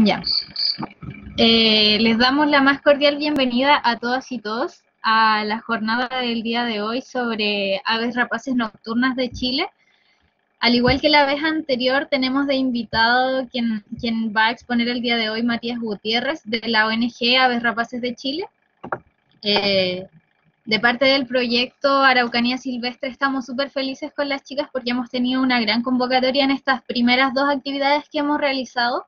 Ya. Les damos la más cordial bienvenida a todas y todos a la jornada del día de hoy sobre aves rapaces nocturnas de Chile. Al igual que la vez anterior, tenemos de invitado quien va a exponer el día de hoy, Matías Gutiérrez, de la ONG Aves Rapaces de Chile. Eh, de parte del proyecto Araucanía Silvestre estamos súper felices con las chicas porque hemos tenido una gran convocatoria en estas primeras dos actividades que hemos realizado.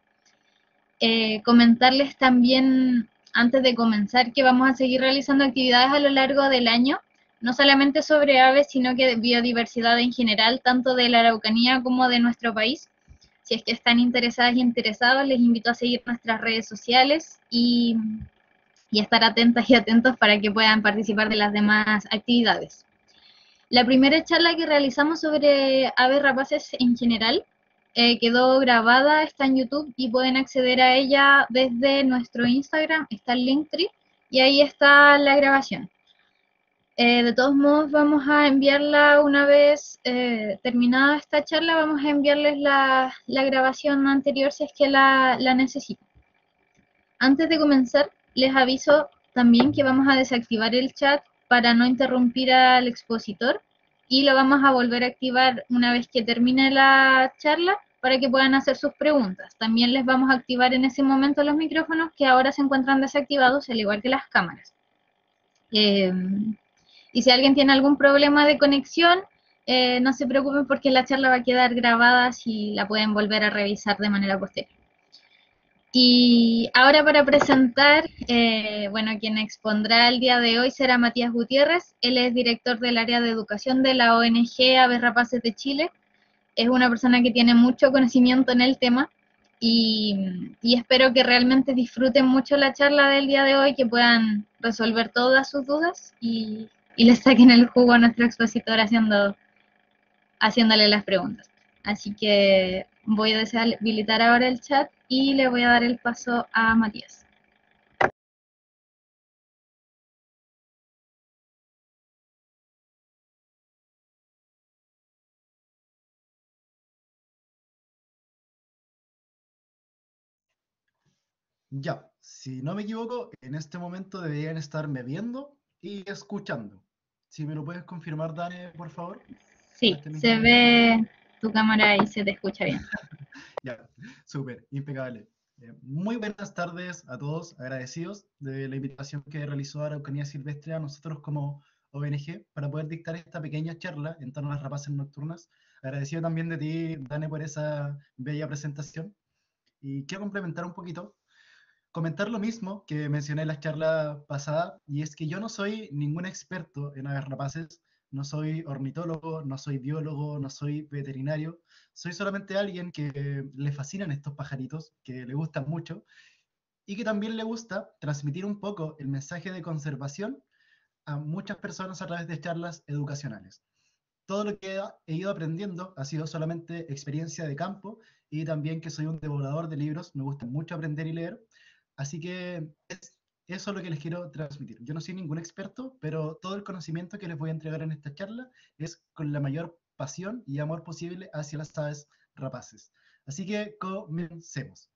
Comentarles también, antes de comenzar, que vamos a seguir realizando actividades a lo largo del año, no solamente sobre aves, sino que de biodiversidad en general, tanto de la Araucanía como de nuestro país. Si es que están interesadas y interesados, les invito a seguir nuestras redes sociales y estar atentas y atentos para que puedan participar de las demás actividades. La primera charla que realizamos sobre aves rapaces en general quedó grabada, está en YouTube y pueden acceder a ella desde nuestro Instagram, está el Linktree y ahí está la grabación. De todos modos, vamos a enviarla una vez terminada esta charla, vamos a enviarles la grabación anterior si es que la necesitan. Antes de comenzar, les aviso también que vamos a desactivar el chat para no interrumpir al expositor y lo vamos a volver a activar una vez que termine la charla para que puedan hacer sus preguntas. También les vamos a activar en ese momento los micrófonos que ahora se encuentran desactivados, al igual que las cámaras. Eh, y si alguien tiene algún problema de conexión, no se preocupen porque la charla va a quedar grabada si la pueden volver a revisar de manera posterior. Y ahora para presentar, bueno, quien expondrá el día de hoy será Matías Gutiérrez. Él es director del área de educación de la ONG Aves Rapaces de Chile. Es una persona que tiene mucho conocimiento en el tema y espero que realmente disfruten mucho la charla del día de hoy, que puedan resolver todas sus dudas y les saquen el jugo a nuestro expositor haciéndole las preguntas. Así que voy a deshabilitar ahora el chat y le voy a dar el paso a Matías. Ya, si no me equivoco, en este momento deberían estarme viendo y escuchando. Si me lo puedes confirmar, Dane, por favor, en Sí, este mismo se momento. ve tu cámara y se te escucha bien. Ya, súper, impecable. Muy buenas tardes a todos, agradecidos de la invitación que realizó Araucanía Silvestre a nosotros como ONG para poder dictar esta pequeña charla en torno a las rapaces nocturnas. Agradecido también de ti, Dane, por esa bella presentación. Y quiero complementar un poquito, comentar lo mismo que mencioné en la charla pasada, y es que yo no soy ningún experto en aves rapaces, no soy ornitólogo, no soy biólogo, no soy veterinario, soy solamente alguien que le fascinan estos pajaritos, que le gustan mucho, y que también le gusta transmitir un poco el mensaje de conservación a muchas personas a través de charlas educacionales. Todo lo que he ido aprendiendo ha sido solamente experiencia de campo y también que soy un devorador de libros, me gusta mucho aprender y leer, así que eso es lo que les quiero transmitir. Yo no soy ningún experto, pero todo el conocimiento que les voy a entregar en esta charla es con la mayor pasión y amor posible hacia las aves rapaces. Así que comencemos.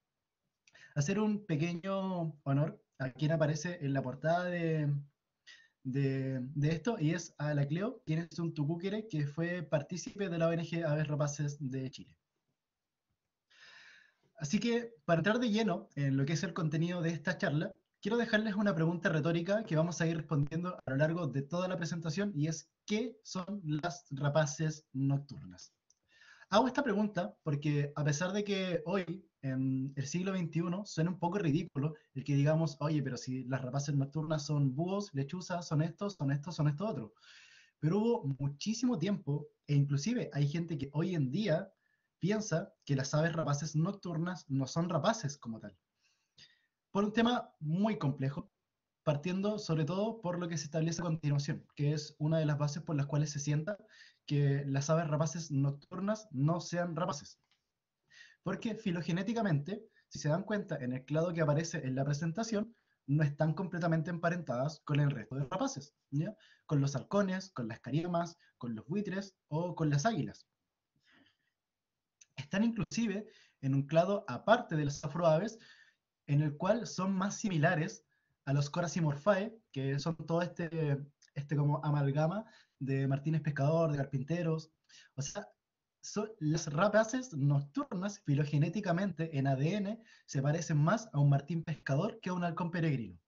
Hacer un pequeño honor a quien aparece en la portada de esto, y es a la Cleo, quien es un tucúquere que fue partícipe de la ONG Aves Rapaces de Chile. Así que, para entrar de lleno en lo que es el contenido de esta charla, quiero dejarles una pregunta retórica que vamos a ir respondiendo a lo largo de toda la presentación, y es, ¿qué son las rapaces nocturnas? Hago esta pregunta porque a pesar de que hoy, en el siglo XXI, suena un poco ridículo el que digamos, oye, pero si las rapaces nocturnas son búhos, lechuzas, son estos, son estos, son esto otro. Pero hubo muchísimo tiempo, e inclusive hay gente que hoy en día piensa que las aves rapaces nocturnas no son rapaces como tal. Por un tema muy complejo, partiendo sobre todo por lo que se establece a continuación, que es una de las bases por las cuales se sienta que las aves rapaces nocturnas no sean rapaces. Porque filogenéticamente, si se dan cuenta en el clado que aparece en la presentación, no están completamente emparentadas con el resto de rapaces, ¿ya? Con los halcones, con las carimas, con los buitres o con las águilas. están inclusive en un clado aparte de las afroaves, en el cual son más similares a los Corasimorphae, que son todo este como amalgama de martines pescador, de carpinteros. O sea, las rapaces nocturnas filogenéticamente en ADN se parecen más a un martín pescador que a un halcón peregrino.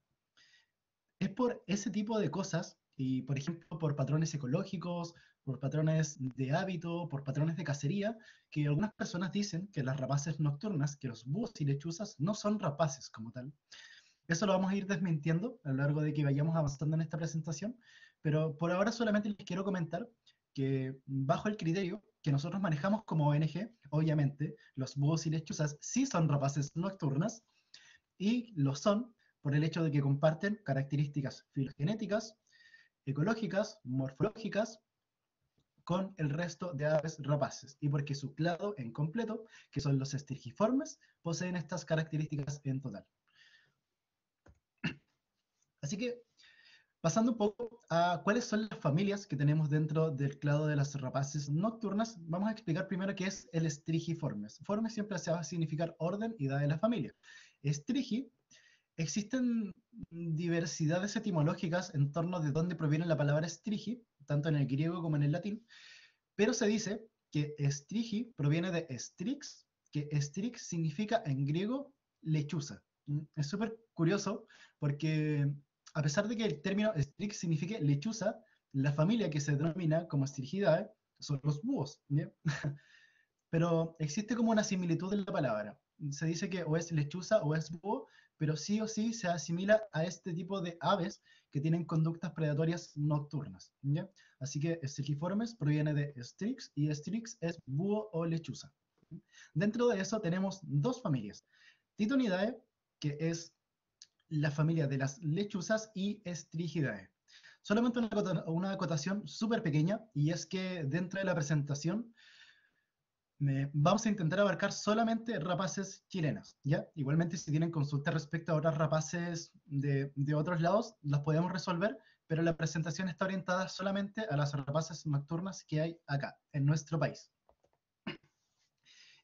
Es por ese tipo de cosas, y por ejemplo por patrones ecológicos, por patrones de hábito, por patrones de cacería, que algunas personas dicen que las rapaces nocturnas, que los búhos y lechuzas no son rapaces como tal. Eso lo vamos a ir desmintiendo a lo largo de que vayamos avanzando en esta presentación, pero por ahora solamente les quiero comentar que bajo el criterio que nosotros manejamos como ONG, obviamente los búhos y lechuzas sí son rapaces nocturnas, y lo son por el hecho de que comparten características filogenéticas, ecológicas, morfológicas con el resto de aves rapaces, y porque su clado en completo, que son los estrigiformes, poseen estas características en total. Así que, pasando un poco a cuáles son las familias que tenemos dentro del clado de las rapaces nocturnas, vamos a explicar primero qué es el estrigiformes. Formes siempre se va a significar orden y edad de la familia. Estrigi, existen diversidades etimológicas en torno de dónde proviene la palabra estrigi, tanto en el griego como en el latín, pero se dice que estrigi proviene de strix, que strix significa en griego lechuza. Es súper curioso porque a pesar de que el término strix signifique lechuza, la familia que se denomina como Strigidae son los búhos, ¿bien? Pero existe como una similitud en la palabra. Se dice que o es lechuza o es búho, pero sí o sí se asimila a este tipo de aves que tienen conductas predatorias nocturnas, ¿ya? Así que Strigiformes proviene de Strix y Strix es búho o lechuza. Dentro de eso tenemos dos familias. Titonidae, que es la familia de las lechuzas, y Strigidae. Solamente una acotación súper pequeña, y es que dentro de la presentación vamos a intentar abarcar solamente rapaces chilenas, ¿ya? Igualmente, si tienen consultas respecto a otras rapaces de otros lados, las podemos resolver, pero la presentación está orientada solamente a las rapaces nocturnas que hay acá, en nuestro país.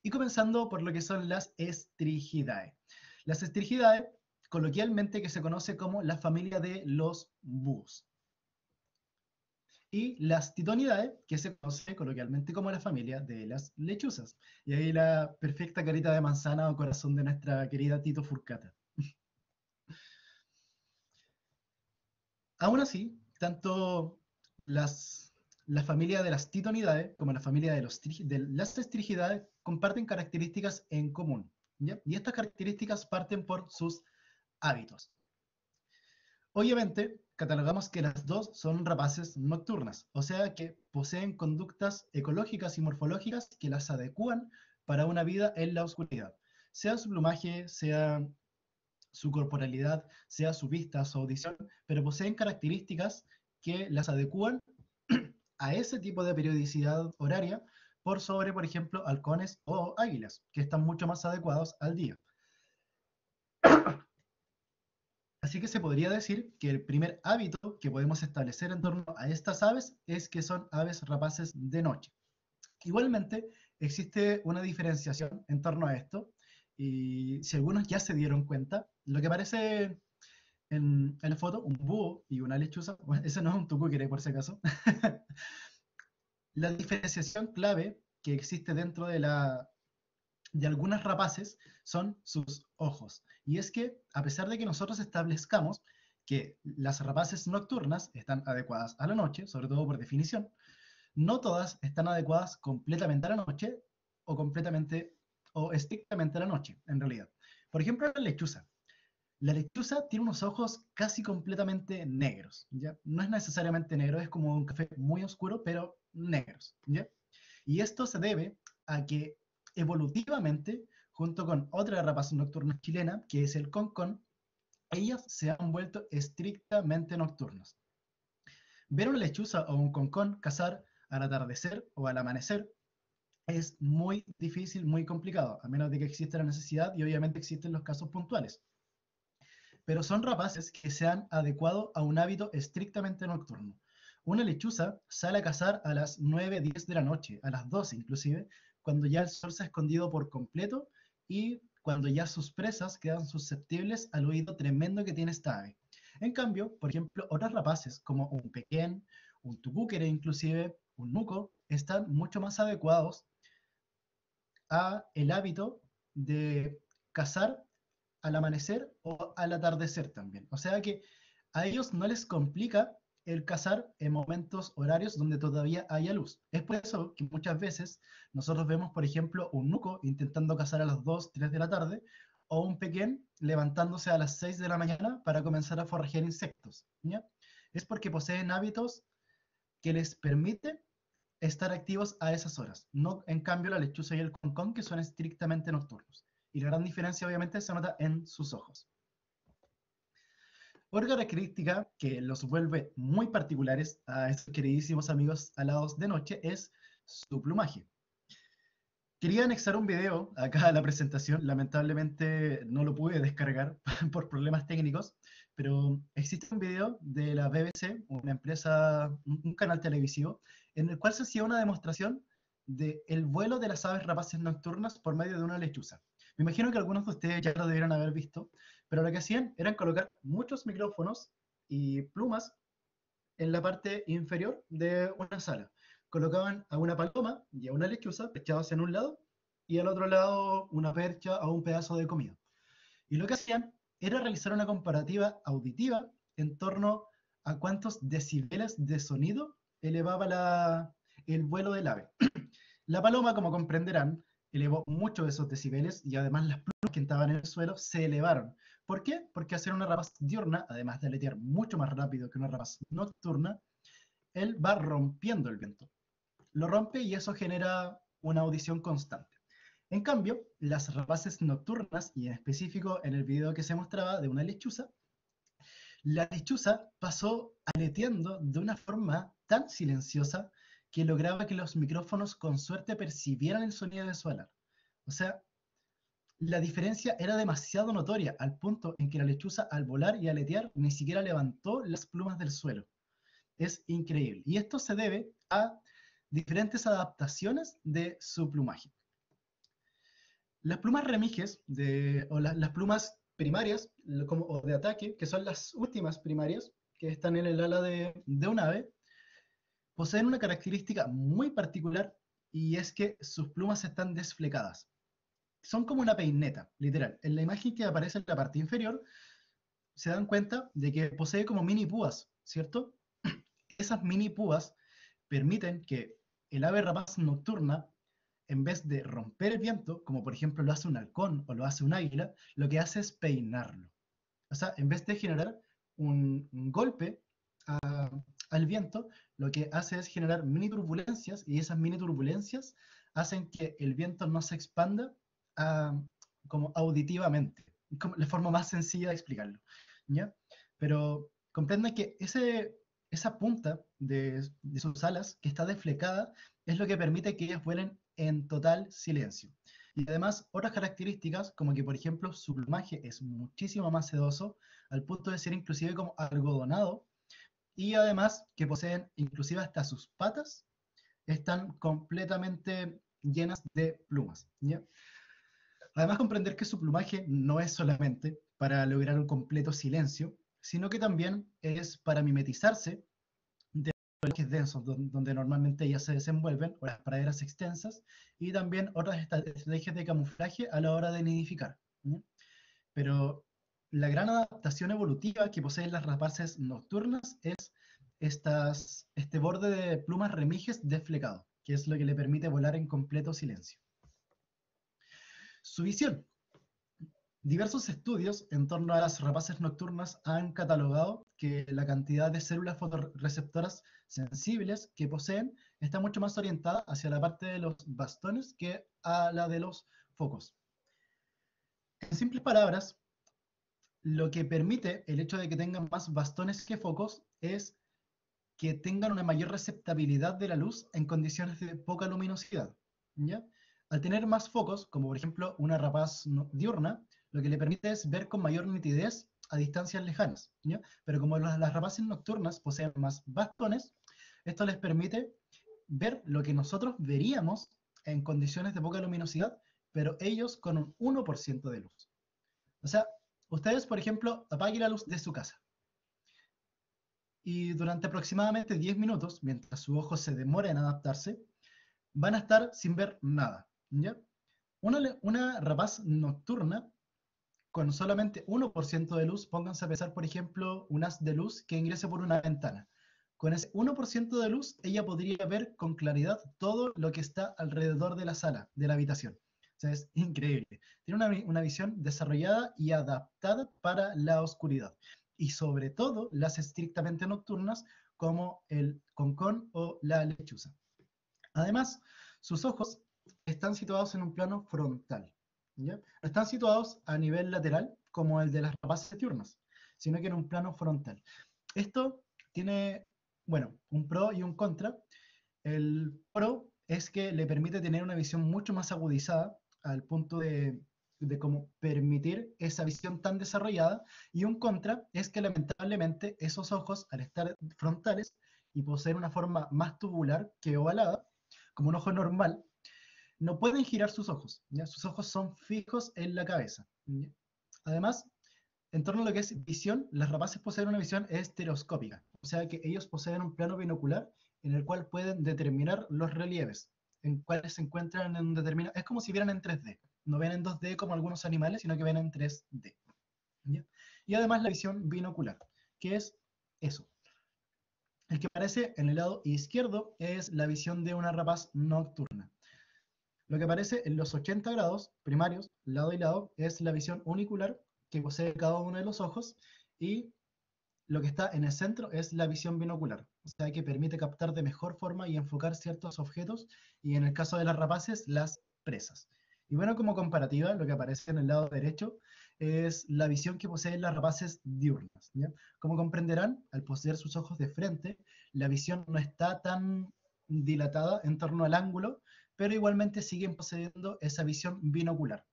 Y comenzando por lo que son las Strigidae. Las Strigidae, coloquialmente, que se conoce como la familia de los búhos. Y las Titonidae, que se conoce coloquialmente como la familia de las lechuzas. Y ahí la perfecta carita de manzana o corazón de nuestra querida Tito Furcata. Aún así, tanto la familia de las Titonidae como la familia de las Strigidae comparten características en común, ¿ya? Y estas características parten por sus hábitos. Obviamente, catalogamos que las dos son rapaces nocturnas, o sea que poseen conductas ecológicas y morfológicas que las adecúan para una vida en la oscuridad, sea su plumaje, sea su corporalidad, sea su vista, su audición, pero poseen características que las adecúan a ese tipo de periodicidad horaria por sobre, por ejemplo, halcones o águilas, que están mucho más adecuados al día. Así que se podría decir que el primer hábito que podemos establecer en torno a estas aves es que son aves rapaces de noche. Igualmente, existe una diferenciación en torno a esto, y si algunos ya se dieron cuenta, lo que aparece en la foto, un búho y una lechuza, bueno, ese no es un tucúquere por si acaso, la diferenciación clave que existe dentro de algunas rapaces son sus ojos. Y es que, a pesar de que nosotros establezcamos que las rapaces nocturnas están adecuadas a la noche, sobre todo por definición, no todas están adecuadas completamente a la noche o completamente o estrictamente a la noche, en realidad. Por ejemplo, la lechuza. La lechuza tiene unos ojos casi completamente negros, ¿ya? No es necesariamente negro, es como un café muy oscuro, pero negros, ¿ya? Y esto se debe a que evolutivamente, junto con otra rapaz nocturna chilena, que es el concón, ellas se han vuelto estrictamente nocturnas. Ver una lechuza o un concón cazar al atardecer o al amanecer es muy difícil, muy complicado, a menos de que exista la necesidad, y obviamente existen los casos puntuales. Pero son rapaces que se han adecuado a un hábito estrictamente nocturno. Una lechuza sale a cazar a las 9, 10 de la noche, a las 12 inclusive, cuando ya el sol se ha escondido por completo y cuando ya sus presas quedan susceptibles al oído tremendo que tiene esta ave. En cambio, por ejemplo, otras rapaces como un pequén, un tucúquere inclusive, un nuco, están mucho más adecuados a el hábito de cazar al amanecer o al atardecer también. O sea que a ellos no les complica el cazar en momentos horarios donde todavía haya luz. Es por eso que muchas veces nosotros vemos, por ejemplo, un nuco intentando cazar a las 2, 3 de la tarde o un pequén levantándose a las 6 de la mañana para comenzar a forrajear insectos. ¿Ya? Es porque poseen hábitos que les permiten estar activos a esas horas. No, en cambio, la lechuza y el concón, que son estrictamente nocturnos. Y la gran diferencia, obviamente, se nota en sus ojos. Otra característica que los vuelve muy particulares a estos queridísimos amigos alados de noche es su plumaje. Quería anexar un video acá a la presentación, lamentablemente no lo pude descargar por problemas técnicos, pero existe un video de la BBC, una empresa, un canal televisivo, en el cual se hacía una demostración del vuelo de las aves rapaces nocturnas por medio de una lechuza. Me imagino que algunos de ustedes ya lo debieron haber visto, pero lo que hacían era colocar muchos micrófonos y plumas en la parte inferior de una sala. Colocaban a una paloma y a una lechuza echados en un lado y al otro lado una percha o un pedazo de comida. Y lo que hacían era realizar una comparativa auditiva en torno a cuántos decibeles de sonido elevaba el vuelo del ave. La paloma, como comprenderán, elevó mucho de esos decibeles y además las plumas que estaban en el suelo se elevaron. ¿Por qué? Porque al ser una rapaz diurna, además de aletear mucho más rápido que una rapaz nocturna, él va rompiendo el viento. Lo rompe y eso genera una audición constante. En cambio, las rapaces nocturnas, y en específico en el video que se mostraba de una lechuza, la lechuza pasó aleteando de una forma tan silenciosa que lograba que los micrófonos con suerte percibieran el sonido de su alar. O sea, la diferencia era demasiado notoria, al punto en que la lechuza al volar y aletear ni siquiera levantó las plumas del suelo. Es increíble. Y esto se debe a diferentes adaptaciones de su plumaje. Las plumas remiges o las plumas primarias o de ataque, que son las últimas primarias que están en el ala de un ave, poseen una característica muy particular y es que sus plumas están desflecadas. Son como una peineta, literal. En la imagen que aparece en la parte inferior se dan cuenta de que posee como mini púas, ¿cierto? Esas mini púas permiten que el ave rapaz nocturna, en vez de romper el viento, como por ejemplo lo hace un halcón o lo hace un águila, lo que hace es peinarlo. O sea, en vez de generar un golpe al viento, lo que hace es generar mini turbulencias y esas mini turbulencias hacen que el viento no se expanda como auditivamente, como la forma más sencilla de explicarlo. ¿Ya? Pero comprenden que esa punta de sus alas que está desflecada es lo que permite que ellas vuelen en total silencio. Y además, otras características, como que por ejemplo su plumaje es muchísimo más sedoso, al punto de ser inclusive como algodonado, y además que poseen inclusive hasta sus patas, están completamente llenas de plumas. ¿Ya? Además, comprender que su plumaje no es solamente para lograr un completo silencio, sino que también es para mimetizarse de los bosques densos donde normalmente ellas se desenvuelven, o las praderas extensas, y también otras estrategias de camuflaje a la hora de nidificar. ¿Sí? Pero la gran adaptación evolutiva que poseen las rapaces nocturnas es este borde de plumas remiges desflecado, que es lo que le permite volar en completo silencio. Su visión. Diversos estudios en torno a las rapaces nocturnas han catalogado que la cantidad de células fotorreceptoras sensibles que poseen está mucho más orientada hacia la parte de los bastones que a la de los focos. En simples palabras, lo que permite el hecho de que tengan más bastones que focos es que tengan una mayor receptabilidad de la luz en condiciones de poca luminosidad. ¿Ya? Al tener más focos, como por ejemplo una rapaz diurna, lo que le permite es ver con mayor nitidez a distancias lejanas. ¿Ya? Pero como las rapaces nocturnas poseen más bastones, esto les permite ver lo que nosotros veríamos en condiciones de poca luminosidad, pero ellos con un 1% de luz. O sea, ustedes, por ejemplo, apaguen la luz de su casa y durante aproximadamente 10 minutos, mientras su ojo se demora en adaptarse, van a estar sin ver nada, ¿ya? Una rapaz nocturna con solamente 1% de luz, pónganse a pensar, por ejemplo, un haz de luz que ingrese por una ventana. Con ese 1% de luz, ella podría ver con claridad todo lo que está alrededor de la sala, de la habitación. O sea, es increíble. Tiene una visión desarrollada y adaptada para la oscuridad. Y sobre todo las estrictamente nocturnas, como el concón o la lechuza. Además, sus ojos están situados en un plano frontal, ¿ya? No están situados a nivel lateral como el de las rapaces diurnas, sino que en un plano frontal. Esto tiene, bueno, un pro y un contra. El pro es que le permite tener una visión mucho más agudizada al punto de cómo permitir esa visión tan desarrollada, y un contra es que lamentablemente esos ojos, al estar frontales y poseer una forma más tubular que ovalada, como un ojo normal, no pueden girar sus ojos, ¿ya? Sus ojos son fijos en la cabeza, ¿ya? Además, en torno a lo que es visión, las rapaces poseen una visión estereoscópica, o sea que ellos poseen un plano binocular en el cual pueden determinar los relieves, en cuales se encuentran en un determinado... Es como si vieran en 3D, no ven en 2D como algunos animales, sino que ven en 3D, ¿ya? Y además la visión binocular, que es eso. El que aparece en el lado izquierdo es la visión de una rapaz nocturna. Lo que aparece en los 80 grados primarios, lado y lado, es la visión unicular que posee cada uno de los ojos, y lo que está en el centro es la visión binocular, o sea que permite captar de mejor forma y enfocar ciertos objetos, y en el caso de las rapaces, las presas. Y bueno, como comparativa, lo que aparece en el lado derecho es la visión que poseen las rapaces diurnas, ¿ya? Como comprenderán, al poseer sus ojos de frente, la visión no está tan dilatada en torno al ángulo, pero igualmente siguen poseyendo esa visión binocular.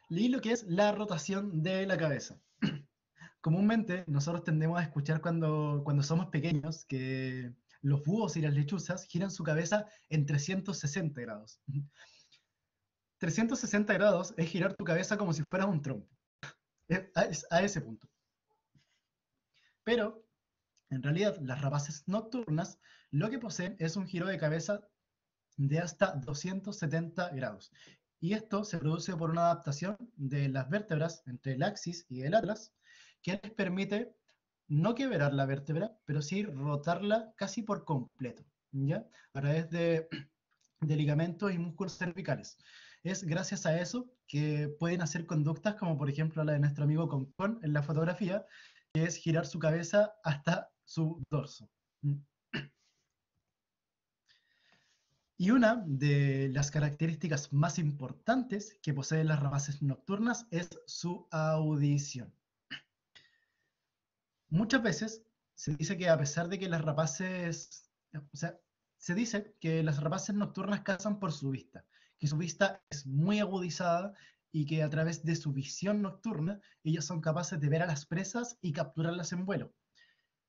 Y lo que es la rotación de la cabeza. Comúnmente nosotros tendemos a escuchar cuando somos pequeños que los búhos y las lechuzas giran su cabeza en 360 grados. 360 grados es girar tu cabeza como si fueras un trompo. Es a ese punto. Pero, en realidad, las rapaces nocturnas lo que poseen es un giro de cabeza de hasta 270 grados. Y esto se produce por una adaptación de las vértebras entre el axis y el atlas, que les permite no quebrar la vértebra, pero sí rotarla casi por completo, ¿ya? A través de ligamentos y músculos cervicales. Es gracias a eso que pueden hacer conductas como por ejemplo la de nuestro amigo Concón en la fotografía, que es girar su cabeza hasta su dorso. Y una de las características más importantes que poseen las rapaces nocturnas es su audición. Muchas veces se dice que a pesar de que las rapaces, o sea, se dice que las rapaces nocturnas cazan por su vista, que su vista es muy agudizada y que a través de su visión nocturna ellos son capaces de ver a las presas y capturarlas en vuelo.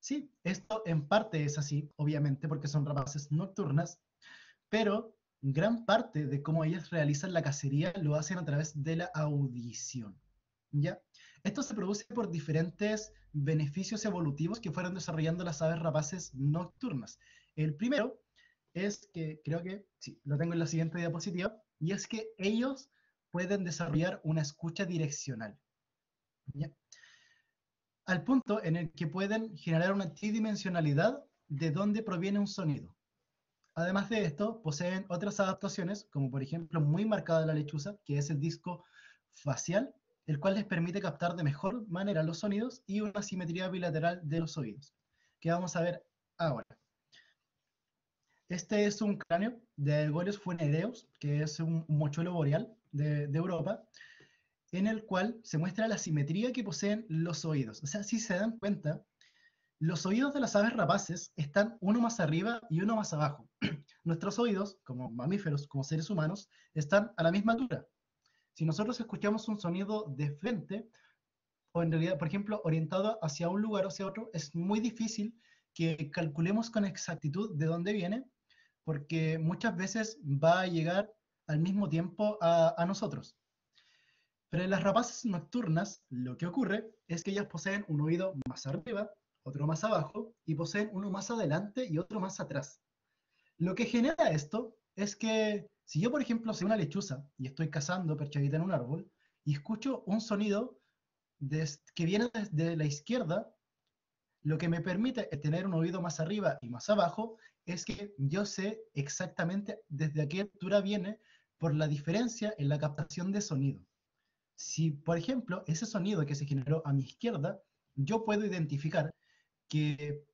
Sí, esto en parte es así, obviamente, porque son rapaces nocturnas, pero gran parte de cómo ellas realizan la cacería lo hacen a través de la audición, ¿ya? Esto se produce por diferentes beneficios evolutivos que fueron desarrollando las aves rapaces nocturnas. El primero es que, creo que, sí, lo tengo en la siguiente diapositiva, y es que ellos pueden desarrollar una escucha direccional, ¿ya? Al punto en el que pueden generar una tridimensionalidad de dónde proviene un sonido. Además de esto, poseen otras adaptaciones, como por ejemplo muy marcada la lechuza, que es el disco facial, el cual les permite captar de mejor manera los sonidos, y una simetría bilateral de los oídos, que vamos a ver ahora. Este es un cráneo de Golios funereus, que es un mochuelo boreal de Europa, en el cual se muestra la simetría que poseen los oídos. O sea, si se dan cuenta, los oídos de las aves rapaces están uno más arriba y uno más abajo. Nuestros oídos, como mamíferos, como seres humanos, están a la misma altura. Si nosotros escuchamos un sonido de frente, o en realidad, por ejemplo, orientado hacia un lugar o hacia otro, es muy difícil que calculemos con exactitud de dónde viene, porque muchas veces va a llegar al mismo tiempo a nosotros. Pero en las rapaces nocturnas, lo que ocurre es que ellas poseen un oído más arriba, otro más abajo, y poseen uno más adelante y otro más atrás. Lo que genera esto es que si yo, por ejemplo, soy una lechuza y estoy cazando perchadita en un árbol y escucho un sonido que viene desde la izquierda, lo que me permite tener un oído más arriba y más abajo es que yo sé exactamente desde a qué altura viene por la diferencia en la captación de sonido. Si, por ejemplo, ese sonido que se generó a mi izquierda, yo puedo identificar que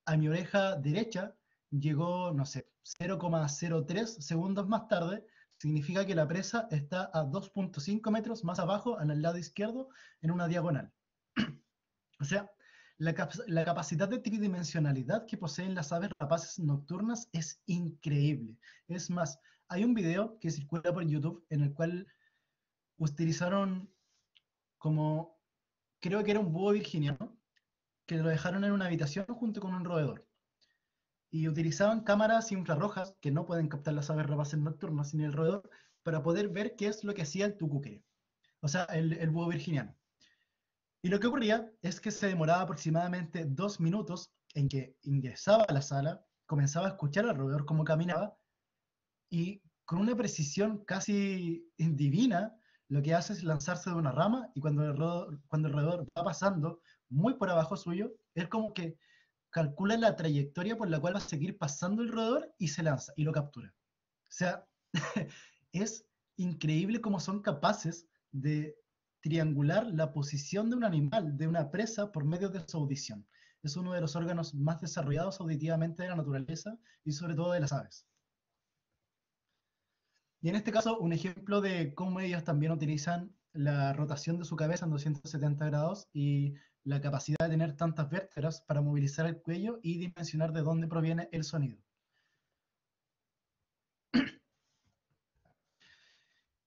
a mi oreja derecha llegó, no sé, 0,03 segundos más tarde, significa que la presa está a 2,5 metros más abajo, en el lado izquierdo, en una diagonal. O sea, la capacidad de tridimensionalidad que poseen las aves rapaces nocturnas es increíble. Es más, hay un video que circula por YouTube en el cual utilizaron como, creo que era un búho virginiano, que lo dejaron en una habitación junto con un roedor. Y utilizaban cámaras infrarrojas que no pueden captar las aves rapaces nocturnas ni el roedor para poder ver qué es lo que hacía el tucúquere, o sea, el búho virginiano. Y lo que ocurría es que se demoraba aproximadamente 2 minutos en que ingresaba a la sala, comenzaba a escuchar al roedor cómo caminaba y con una precisión casi divina, lo que hace es lanzarse de una rama y cuando el roedor va pasando muy por abajo suyo, él como que calcula la trayectoria por la cual va a seguir pasando el roedor y se lanza y lo captura. O sea, es increíble cómo son capaces de triangular la posición de un animal, de una presa, por medio de su audición. Es uno de los órganos más desarrollados auditivamente de la naturaleza y sobre todo de las aves. Y en este caso, un ejemplo de cómo ellos también utilizan la rotación de su cabeza en 270 grados y la capacidad de tener tantas vértebras para movilizar el cuello y dimensionar de dónde proviene el sonido.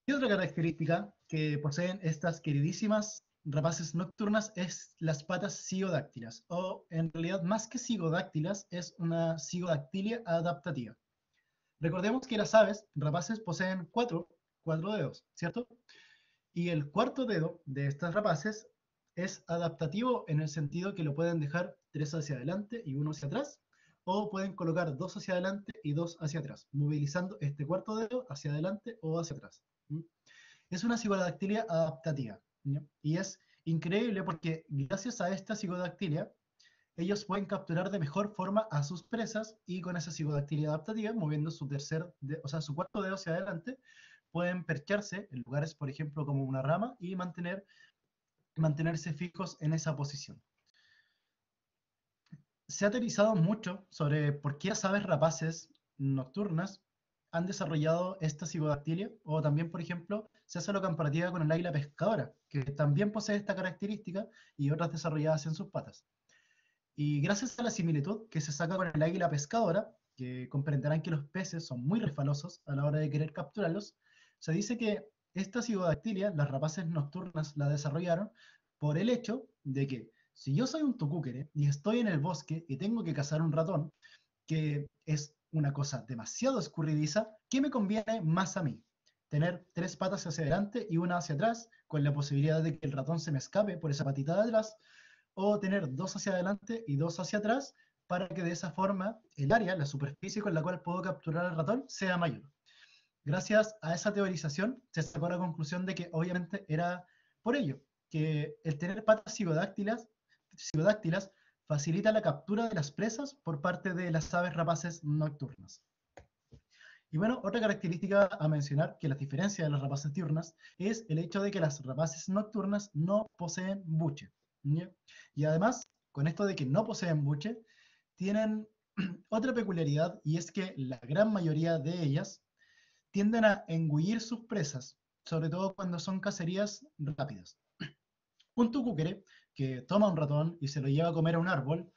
Y otra característica que poseen estas queridísimas rapaces nocturnas es las patas cigodáctilas, o en realidad más que cigodáctilas, es una cigodactilia adaptativa. Recordemos que las aves rapaces poseen cuatro dedos, ¿cierto? Y el cuarto dedo de estas rapaces es adaptativo en el sentido que lo pueden dejar 3 hacia adelante y uno hacia atrás, o pueden colocar 2 hacia adelante y 2 hacia atrás, movilizando este cuarto dedo hacia adelante o hacia atrás. Es una psigodactilia adaptativa, ¿no? Y es increíble porque gracias a esta psigodactilia ellos pueden capturar de mejor forma a sus presas y con esa psigodactilia adaptativa, moviendo o sea, su cuarto dedo hacia adelante, pueden percharse en lugares, por ejemplo, como una rama y mantenerse fijos en esa posición. Se ha teorizado mucho sobre por qué las aves rapaces nocturnas han desarrollado esta psigodactilia, o también, por ejemplo, se hace la comparativa con el águila pescadora, que también posee esta característica y otras desarrolladas en sus patas. Y gracias a la similitud que se saca con el águila pescadora, que comprenderán que los peces son muy refalosos a la hora de querer capturarlos, se dice que esta cigodactilia, las rapaces nocturnas la desarrollaron por el hecho de que si yo soy un tucúquere y estoy en el bosque y tengo que cazar un ratón, que es una cosa demasiado escurridiza, ¿qué me conviene más a mí? Tener 3 patas hacia adelante y una hacia atrás, con la posibilidad de que el ratón se me escape por esa patita de atrás, o tener 2 hacia adelante y 2 hacia atrás, para que de esa forma el área, la superficie con la cual puedo capturar al ratón, sea mayor. Gracias a esa teorización se sacó la conclusión de que obviamente era por ello, que el tener patas cigodáctilas facilita la captura de las presas por parte de las aves rapaces nocturnas. Y bueno, otra característica a mencionar que las diferencia de las rapaces diurnas es el hecho de que las rapaces nocturnas no poseen buche. ¿Ya? Y además, con esto de que no poseen buche, tienen otra peculiaridad, y es que la gran mayoría de ellas tienden a engullir sus presas, sobre todo cuando son cacerías rápidas. Un tucúquere que toma un ratón y se lo lleva a comer a un árbol,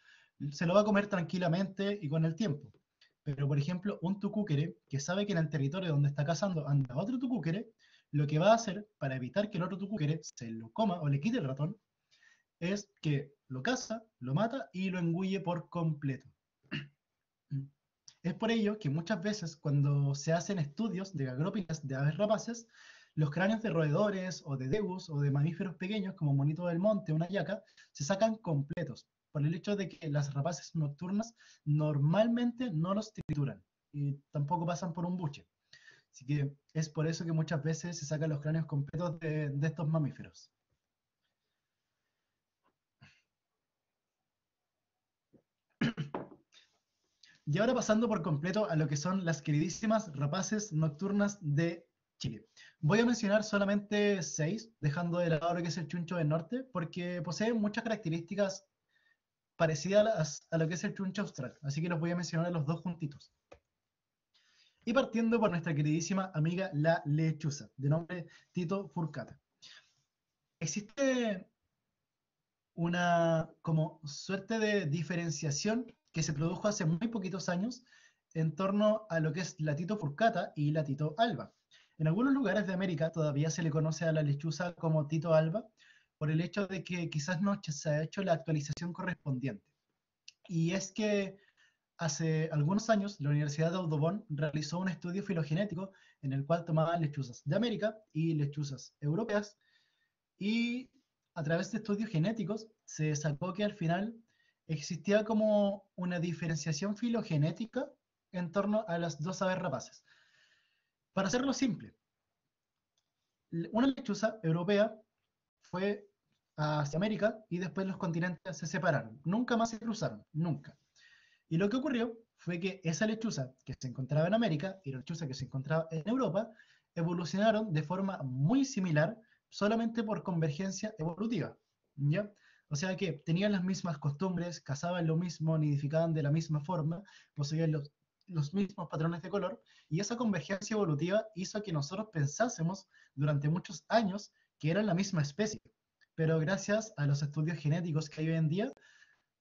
se lo va a comer tranquilamente y con el tiempo. Pero, por ejemplo, un tucúquere que sabe que en el territorio donde está cazando anda otro tucúquere, lo que va a hacer para evitar que el otro tucúquere se lo coma o le quite el ratón es que lo caza, lo mata y lo engulle por completo. Es por ello que muchas veces cuando se hacen estudios de gagrópilas de aves rapaces, los cráneos de roedores o de degus o de mamíferos pequeños como monito del monte o una yaca se sacan completos por el hecho de que las rapaces nocturnas normalmente no los trituran y tampoco pasan por un buche. Así que es por eso que muchas veces se sacan los cráneos completos de estos mamíferos. Y ahora pasando por completo a lo que son las queridísimas rapaces nocturnas de Chile. Voy a mencionar solamente 6, dejando de lado lo que es el chuncho del norte, porque poseen muchas características parecidas a lo que es el chuncho austral. Así que los voy a mencionar a los dos juntitos. Y partiendo por nuestra queridísima amiga la lechuza, de nombre Tito furcata. Existe una como suerte de diferenciación que se produjo hace muy poquitos años en torno a lo que es la Tito furcata y la Tito alba. En algunos lugares de América todavía se le conoce a la lechuza como Tito alba por el hecho de que quizás no se ha hecho la actualización correspondiente. Y es que hace algunos años la Universidad de Audubon realizó un estudio filogenético en el cual tomaban lechuzas de América y lechuzas europeas y a través de estudios genéticos se sacó que al final existía como una diferenciación filogenética en torno a las dos aves rapaces. Para hacerlo simple, una lechuza europea fue hacia América y después los continentes se separaron. Nunca más se cruzaron, nunca. Y lo que ocurrió fue que esa lechuza que se encontraba en América y la lechuza que se encontraba en Europa evolucionaron de forma muy similar solamente por convergencia evolutiva, ¿ya? O sea que tenían las mismas costumbres, cazaban lo mismo, nidificaban de la misma forma, poseían los mismos patrones de color, y esa convergencia evolutiva hizo que nosotros pensásemos durante muchos años que eran la misma especie. Pero gracias a los estudios genéticos que hay hoy en día,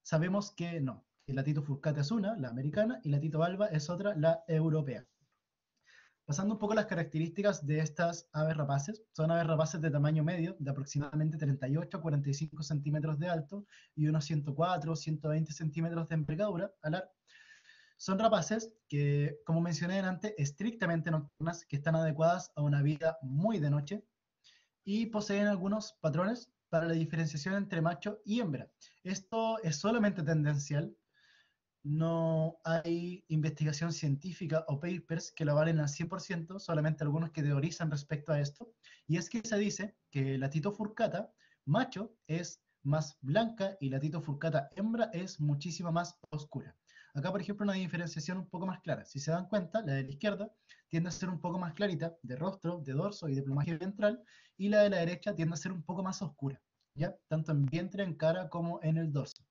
sabemos que no. La Tito furcata es una, la americana, y la Tito alba es otra, la europea. Pasando un poco las características de estas aves rapaces, son aves rapaces de tamaño medio, de aproximadamente 38 a 45 centímetros de alto y unos 104 120 centímetros de envergadura alar. Son rapaces que, como mencioné antes, estrictamente nocturnas, que están adecuadas a una vida muy de noche y poseen algunos patrones para la diferenciación entre macho y hembra. Esto es solamente tendencial, no hay investigación científica o papers que lo avalen al 100%, solamente algunos que teorizan respecto a esto, y es que se dice que la Tito furcata macho es más blanca y la Tito furcata hembra es muchísimo más oscura. Acá, por ejemplo, una diferenciación un poco más clara. Si se dan cuenta, la de la izquierda tiende a ser un poco más clarita de rostro, de dorso y de plumaje ventral, y la de la derecha tiende a ser un poco más oscura, ¿ya? Tanto en vientre, en cara, como en el dorso.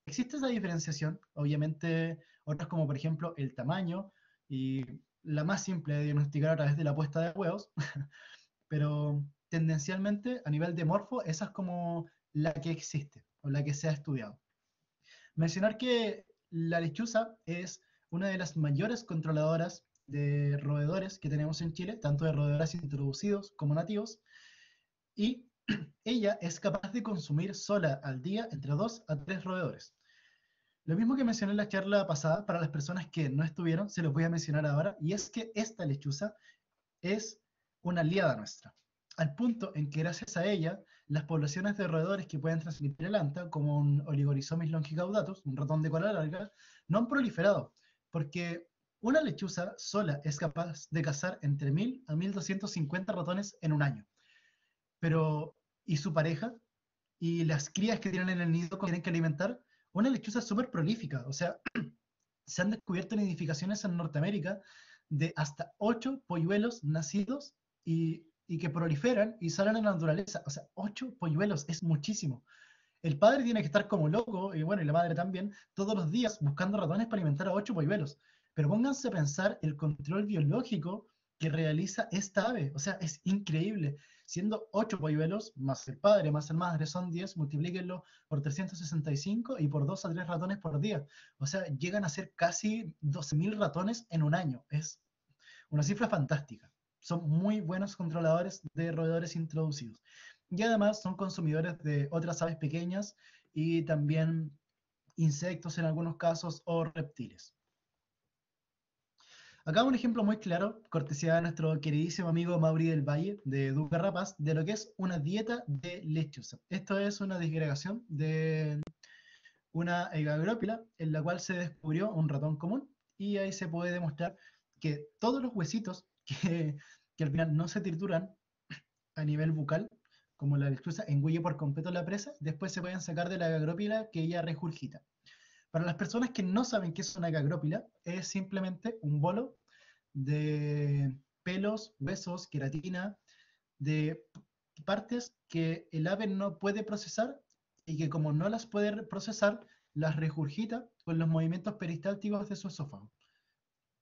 Existe esa diferenciación, obviamente otras como por ejemplo el tamaño y la más simple de diagnosticar a través de la puesta de huevos, pero tendencialmente a nivel de morfo esa es como la que existe o la que se ha estudiado. Mencionar que la lechuza es una de las mayores controladoras de roedores que tenemos en Chile, tanto de roedores introducidos como nativos, y ella es capaz de consumir sola al día entre 2 a 3 roedores. Lo mismo que mencioné en la charla pasada, para las personas que no estuvieron, se los voy a mencionar ahora, y es que esta lechuza es una aliada nuestra, al punto en que gracias a ella, las poblaciones de roedores que pueden transmitir el anta, como un Oligorhizomis longicaudatus, un ratón de cola larga, no han proliferado, porque una lechuza sola es capaz de cazar entre 1000 a 1250 ratones en un año. Pero, ¿y su pareja? ¿Y las crías que tienen en el nido que tienen que alimentar? Una lechuza es súper prolífica, o sea, se han descubierto nidificaciones en Norteamérica de hasta 8 polluelos nacidos y que proliferan y salen a la naturaleza. O sea, 8 polluelos es muchísimo. El padre tiene que estar como loco, y bueno, y la madre también, todos los días buscando ratones para alimentar a 8 polluelos. Pero pónganse a pensar el control biológico que realiza esta ave. O sea, es increíble. Siendo 8 polluelos, más el padre, más el madre, son 10, multiplíquenlo por 365 y por 2 a 3 ratones por día. O sea, llegan a ser casi 12.000 ratones en un año. Es una cifra fantástica. Son muy buenos controladores de roedores introducidos. Y además son consumidores de otras aves pequeñas y también insectos en algunos casos o reptiles. Acá un ejemplo muy claro, cortesía de nuestro queridísimo amigo Mauri del Valle, de Duque Rapaz, de lo que es una dieta de lechuza. Esto es una disgregación de una egagrópila en la cual se descubrió un ratón común y ahí se puede demostrar que todos los huesitos que al final no se trituran a nivel bucal, como la lechuza engulle por completo la presa, después se pueden sacar de la egagrópila que ella regurgita. Para las personas que no saben qué es una egagrópila, es simplemente un bolo de pelos, huesos, queratina, de partes que el ave no puede procesar y que como no las puede procesar, las regurgita con los movimientos peristálticos de su esófago,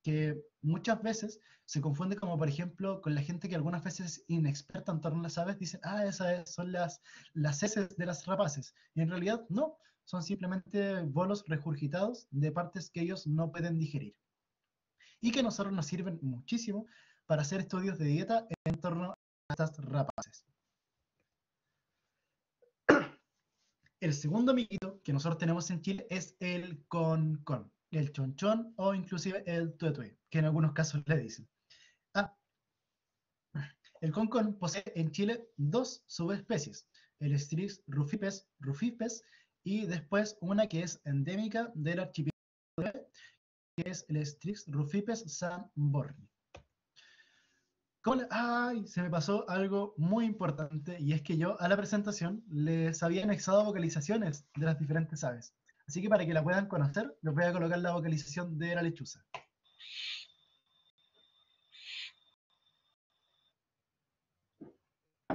que muchas veces se confunde como por ejemplo con la gente que algunas veces es inexperta en torno a las aves, dicen, ah, esas son las heces de las rapaces, y en realidad no, son simplemente bolos regurgitados de partes que ellos no pueden digerir, y que a nosotros nos sirven muchísimo para hacer estudios de dieta en torno a estas rapaces. El segundo amiguito que nosotros tenemos en Chile es el concón, el chonchón o inclusive el tuetué, que en algunos casos le dicen. Ah, el concón posee en Chile dos subespecies, el Strix rufipes y después una que es endémica del archipiélago, que es el Strix rufipes samborni. ¡Ay! Se me pasó algo muy importante y es que yo a la presentación les había anexado vocalizaciones de las diferentes aves. Así que para que la puedan conocer, les voy a colocar la vocalización de la lechuza.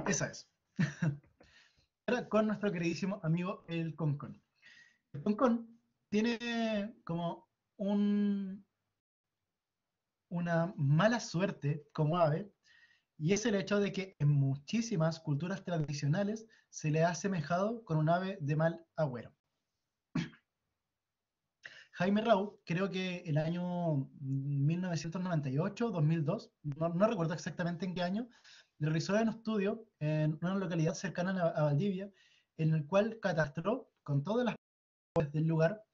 Esa es. Ahora con nuestro queridísimo amigo el concón. El concón tiene como una mala suerte como ave, y es el hecho de que en muchísimas culturas tradicionales se le ha asemejado con un ave de mal agüero. Jaime Rau, creo que el año 1998, 2002, no recuerdo exactamente en qué año, realizó un estudio en una localidad cercana a Valdivia, en el cual catastró con todas las aves del lugar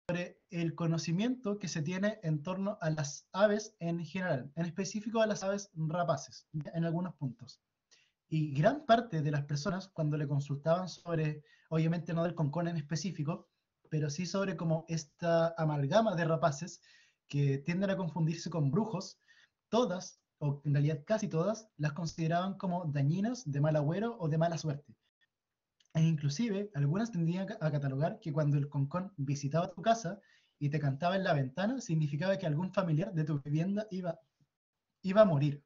sobre el conocimiento que se tiene en torno a las aves en general, en específico a las aves rapaces, en algunos puntos. Y gran parte de las personas, cuando le consultaban sobre, obviamente no del concón en específico, pero sí sobre como esta amalgama de rapaces que tienden a confundirse con brujos, todas, o en realidad casi todas, las consideraban como dañinas, de mal agüero o de mala suerte. E inclusive, algunas tendían a catalogar que cuando el concón visitaba tu casa y te cantaba en la ventana, significaba que algún familiar de tu vivienda iba a morir.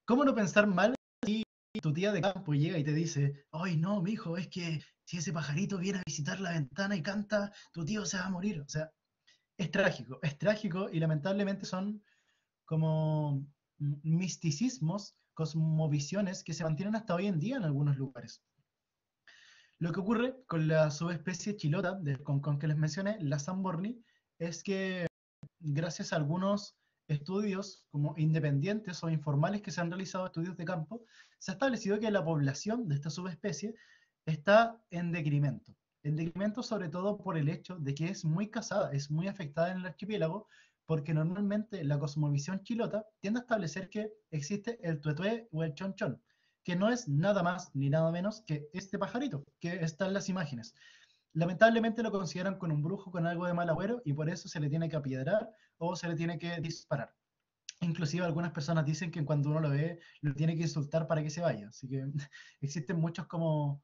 ¿Cómo no pensar mal si tu tía de campo llega y te dice, ay no, mijo, es que si ese pajarito viene a visitar la ventana y canta, tu tío se va a morir? O sea, es trágico y lamentablemente son como misticismos, cosmovisiones que se mantienen hasta hoy en día en algunos lugares. Lo que ocurre con la subespecie chilota del concón que les mencioné, la Samborni, es que gracias a algunos estudios como independientes o informales que se han realizado, estudios de campo, se ha establecido que la población de esta subespecie está en decremento. En decremento sobre todo por el hecho de que es muy cazada, es muy afectada en el archipiélago, porque normalmente la cosmovisión chilota tiende a establecer que existe el tuetué o el chonchón, que no es nada más ni nada menos que este pajarito que está en las imágenes. Lamentablemente lo consideran con un brujo, con algo de mal agüero, y por eso se le tiene que apiedrar o se le tiene que disparar. Inclusive algunas personas dicen que cuando uno lo ve, lo tiene que insultar para que se vaya. Así que existen muchos como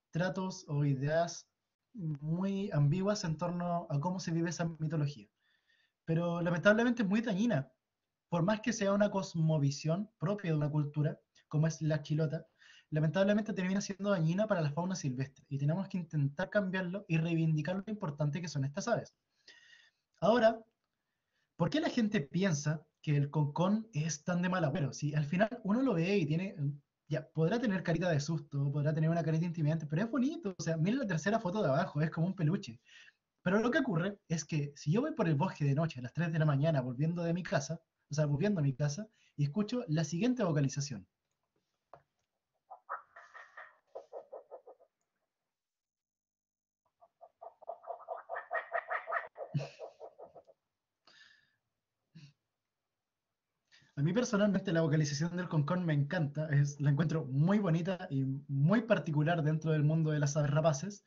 tratos o ideas muy ambiguas en torno a cómo se vive esa mitología. Pero lamentablemente es muy dañina. Por más que sea una cosmovisión propia de una cultura, como es la chilota, lamentablemente termina siendo dañina para la fauna silvestre. Y tenemos que intentar cambiarlo y reivindicar lo importante que son estas aves. Ahora, ¿por qué la gente piensa que el concón es tan de mal agüero? Si al final uno lo ve y tiene, ya, podrá tener carita de susto, podrá tener una carita intimidante, pero es bonito. O sea, miren la tercera foto de abajo, es como un peluche. Pero lo que ocurre es que si yo voy por el bosque de noche a las 3 de la mañana volviendo de mi casa, o sea, volviendo a mi casa, y escucho la siguiente vocalización. personalmente la vocalización del concón me encanta, la encuentro muy bonita y muy particular dentro del mundo de las aves rapaces,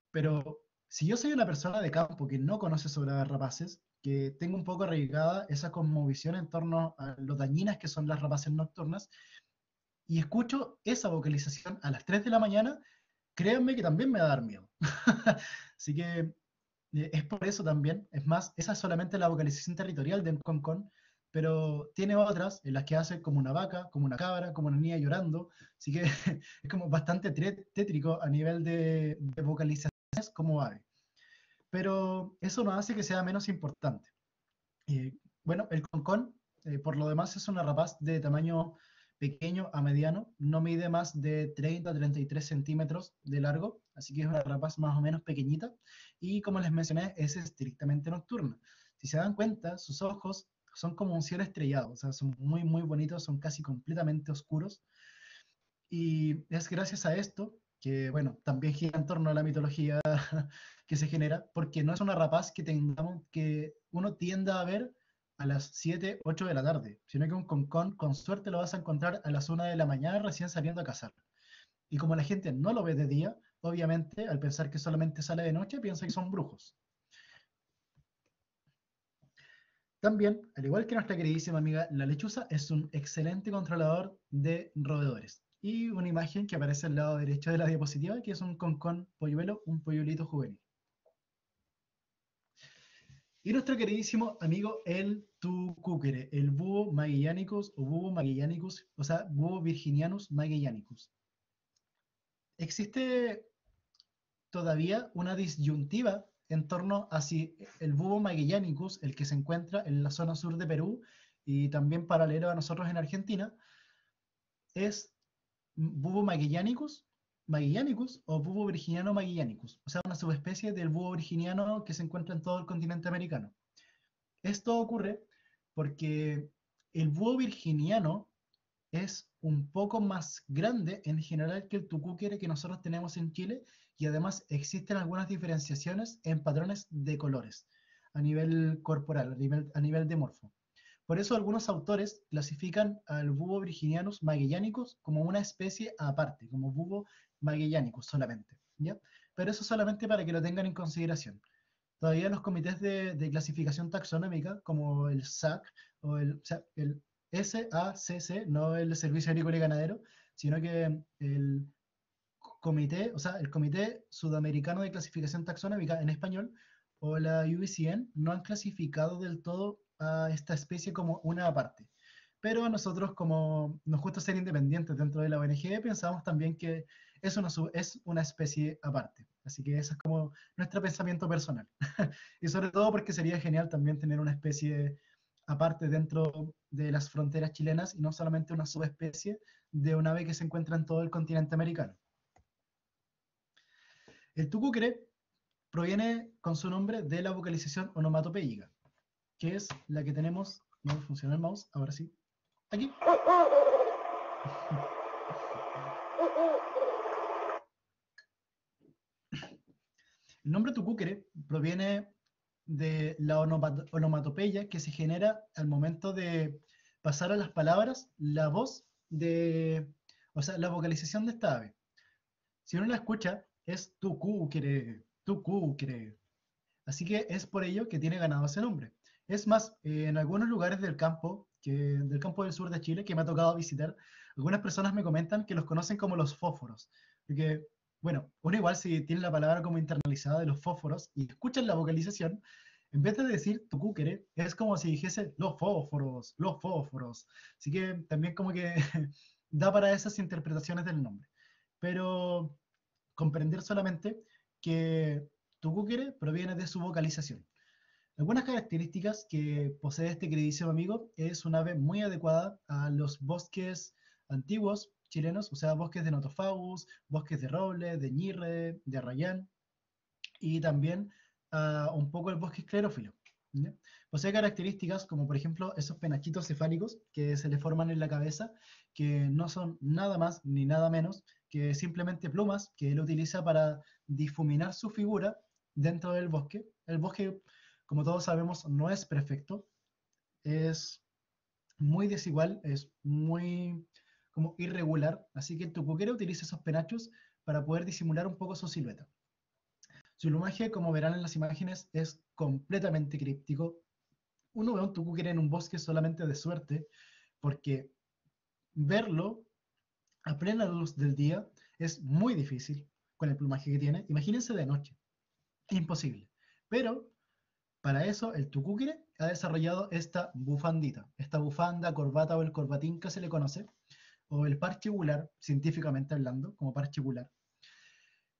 pero si yo soy una persona de campo que no conoce sobre aves rapaces, que tengo un poco arraigada esa cosmovisión en torno a lo dañinas que son las rapaces nocturnas, y escucho esa vocalización a las 3 de la mañana, créanme que también me va a dar miedo. Así que es por eso también, es más, esa es solamente la vocalización territorial del concón, pero tiene otras en las que hace como una vaca, como una cabra, como una niña llorando, así que es como bastante tétrico a nivel de vocalizaciones como ave. Pero eso no hace que sea menos importante. Bueno, el concón, por lo demás, es una rapaz de tamaño pequeño a mediano, no mide más de 30 a 33 centímetros de largo, así que es una rapaz más o menos pequeñita, y como les mencioné, es estrictamente nocturna. Si se dan cuenta, sus ojos son como un cielo estrellado, o sea, son muy, muy bonitos, son casi completamente oscuros, y es gracias a esto que, bueno, también gira en torno a la mitología que se genera, porque no es una rapaz que tengamos, que uno tienda a ver a las 7 8 de la tarde, sino que un concón con suerte lo vas a encontrar a las 1 de la mañana recién saliendo a cazar. Y como la gente no lo ve de día, obviamente al pensar que solamente sale de noche, piensa que son brujos. También, al igual que nuestra queridísima amiga la lechuza, es un excelente controlador de roedores. Y una imagen que aparece al lado derecho de la diapositiva, que es un concón polluelo, un polluelito juvenil. Y nuestro queridísimo amigo el tucúquere, el búho magellanicus o búho magellanicus, o sea, búho virginianus magellanicus. Existe todavía una disyuntiva en torno a si el búho magellanicus, el que se encuentra en la zona sur de Perú y también paralelo a nosotros en Argentina, es búho magellanicus o búho virginiano magellanicus, o sea, una subespecie del búho virginiano que se encuentra en todo el continente americano. Esto ocurre porque el búho virginiano es un poco más grande en general que el tucúquere que nosotros tenemos en Chile y además existen algunas diferenciaciones en patrones de colores a nivel corporal, a nivel de morfo. Por eso algunos autores clasifican al búho virginianus magellanicus como una especie aparte, como búho magellanicus solamente, ¿ya? Pero eso solamente para que lo tengan en consideración. Todavía los comités de clasificación taxonómica, como el SAC o el SACC, no el Servicio Agrícola y Ganadero, sino que el comité, o sea, el Comité Sudamericano de Clasificación Taxonómica en español, o la UICN, no han clasificado del todo a esta especie como una aparte. Pero nosotros, como nos gusta ser independientes dentro de la ONG, pensamos también que es una especie aparte. Así que ese es como nuestro pensamiento personal. Y sobre todo porque sería genial también tener una especie aparte dentro de las fronteras chilenas y no solamente una subespecie de un ave que se encuentra en todo el continente americano. El tucúquere proviene con su nombre de la vocalización onomatopéyica, que es la que tenemos, no funciona el mouse, ahora sí, aquí. El nombre tucúquere proviene de la onomatopeya que se genera al momento de pasar a las palabras la voz o sea, la vocalización de esta ave. Si uno la escucha, es tucúquere, tucúquere. Así que es por ello que tiene ganado ese nombre. Es más, en algunos lugares del campo del sur de Chile que me ha tocado visitar, algunas personas me comentan que los conocen como los fósforos. Porque, bueno, uno igual si tiene la palabra como internalizada de los fósforos y escuchan la vocalización, en vez de decir tucúquere, es como si dijese los fósforos, los fósforos. Así que también como que da para esas interpretaciones del nombre. Pero comprender solamente que tucúquere proviene de su vocalización. Algunas características que posee este queridísimo amigo es un ave muy adecuada a los bosques antiguos chilenos, o sea, bosques de Notofagus, bosques de roble, de ñirre, de arrayán, y también un poco el bosque esclerófilo. ¿Ya? Posee características como por ejemplo esos penachitos cefálicos que se le forman en la cabeza, que no son nada más ni nada menos que simplemente plumas que él utiliza para difuminar su figura dentro del bosque. El bosque, como todos sabemos, no es perfecto, es muy desigual, es muy como irregular, así que el tucúquere utiliza esos penachos para poder disimular un poco su silueta. Su plumaje, como verán en las imágenes, es completamente críptico. Uno ve un tucúquere en un bosque solamente de suerte, porque verlo a plena luz del día es muy difícil con el plumaje que tiene. Imagínense de noche, imposible. Pero para eso el tucúquere ha desarrollado esta bufandita, esta bufanda, corbata o el corbatín que se le conoce, o el parche gular, científicamente hablando, como parche gular.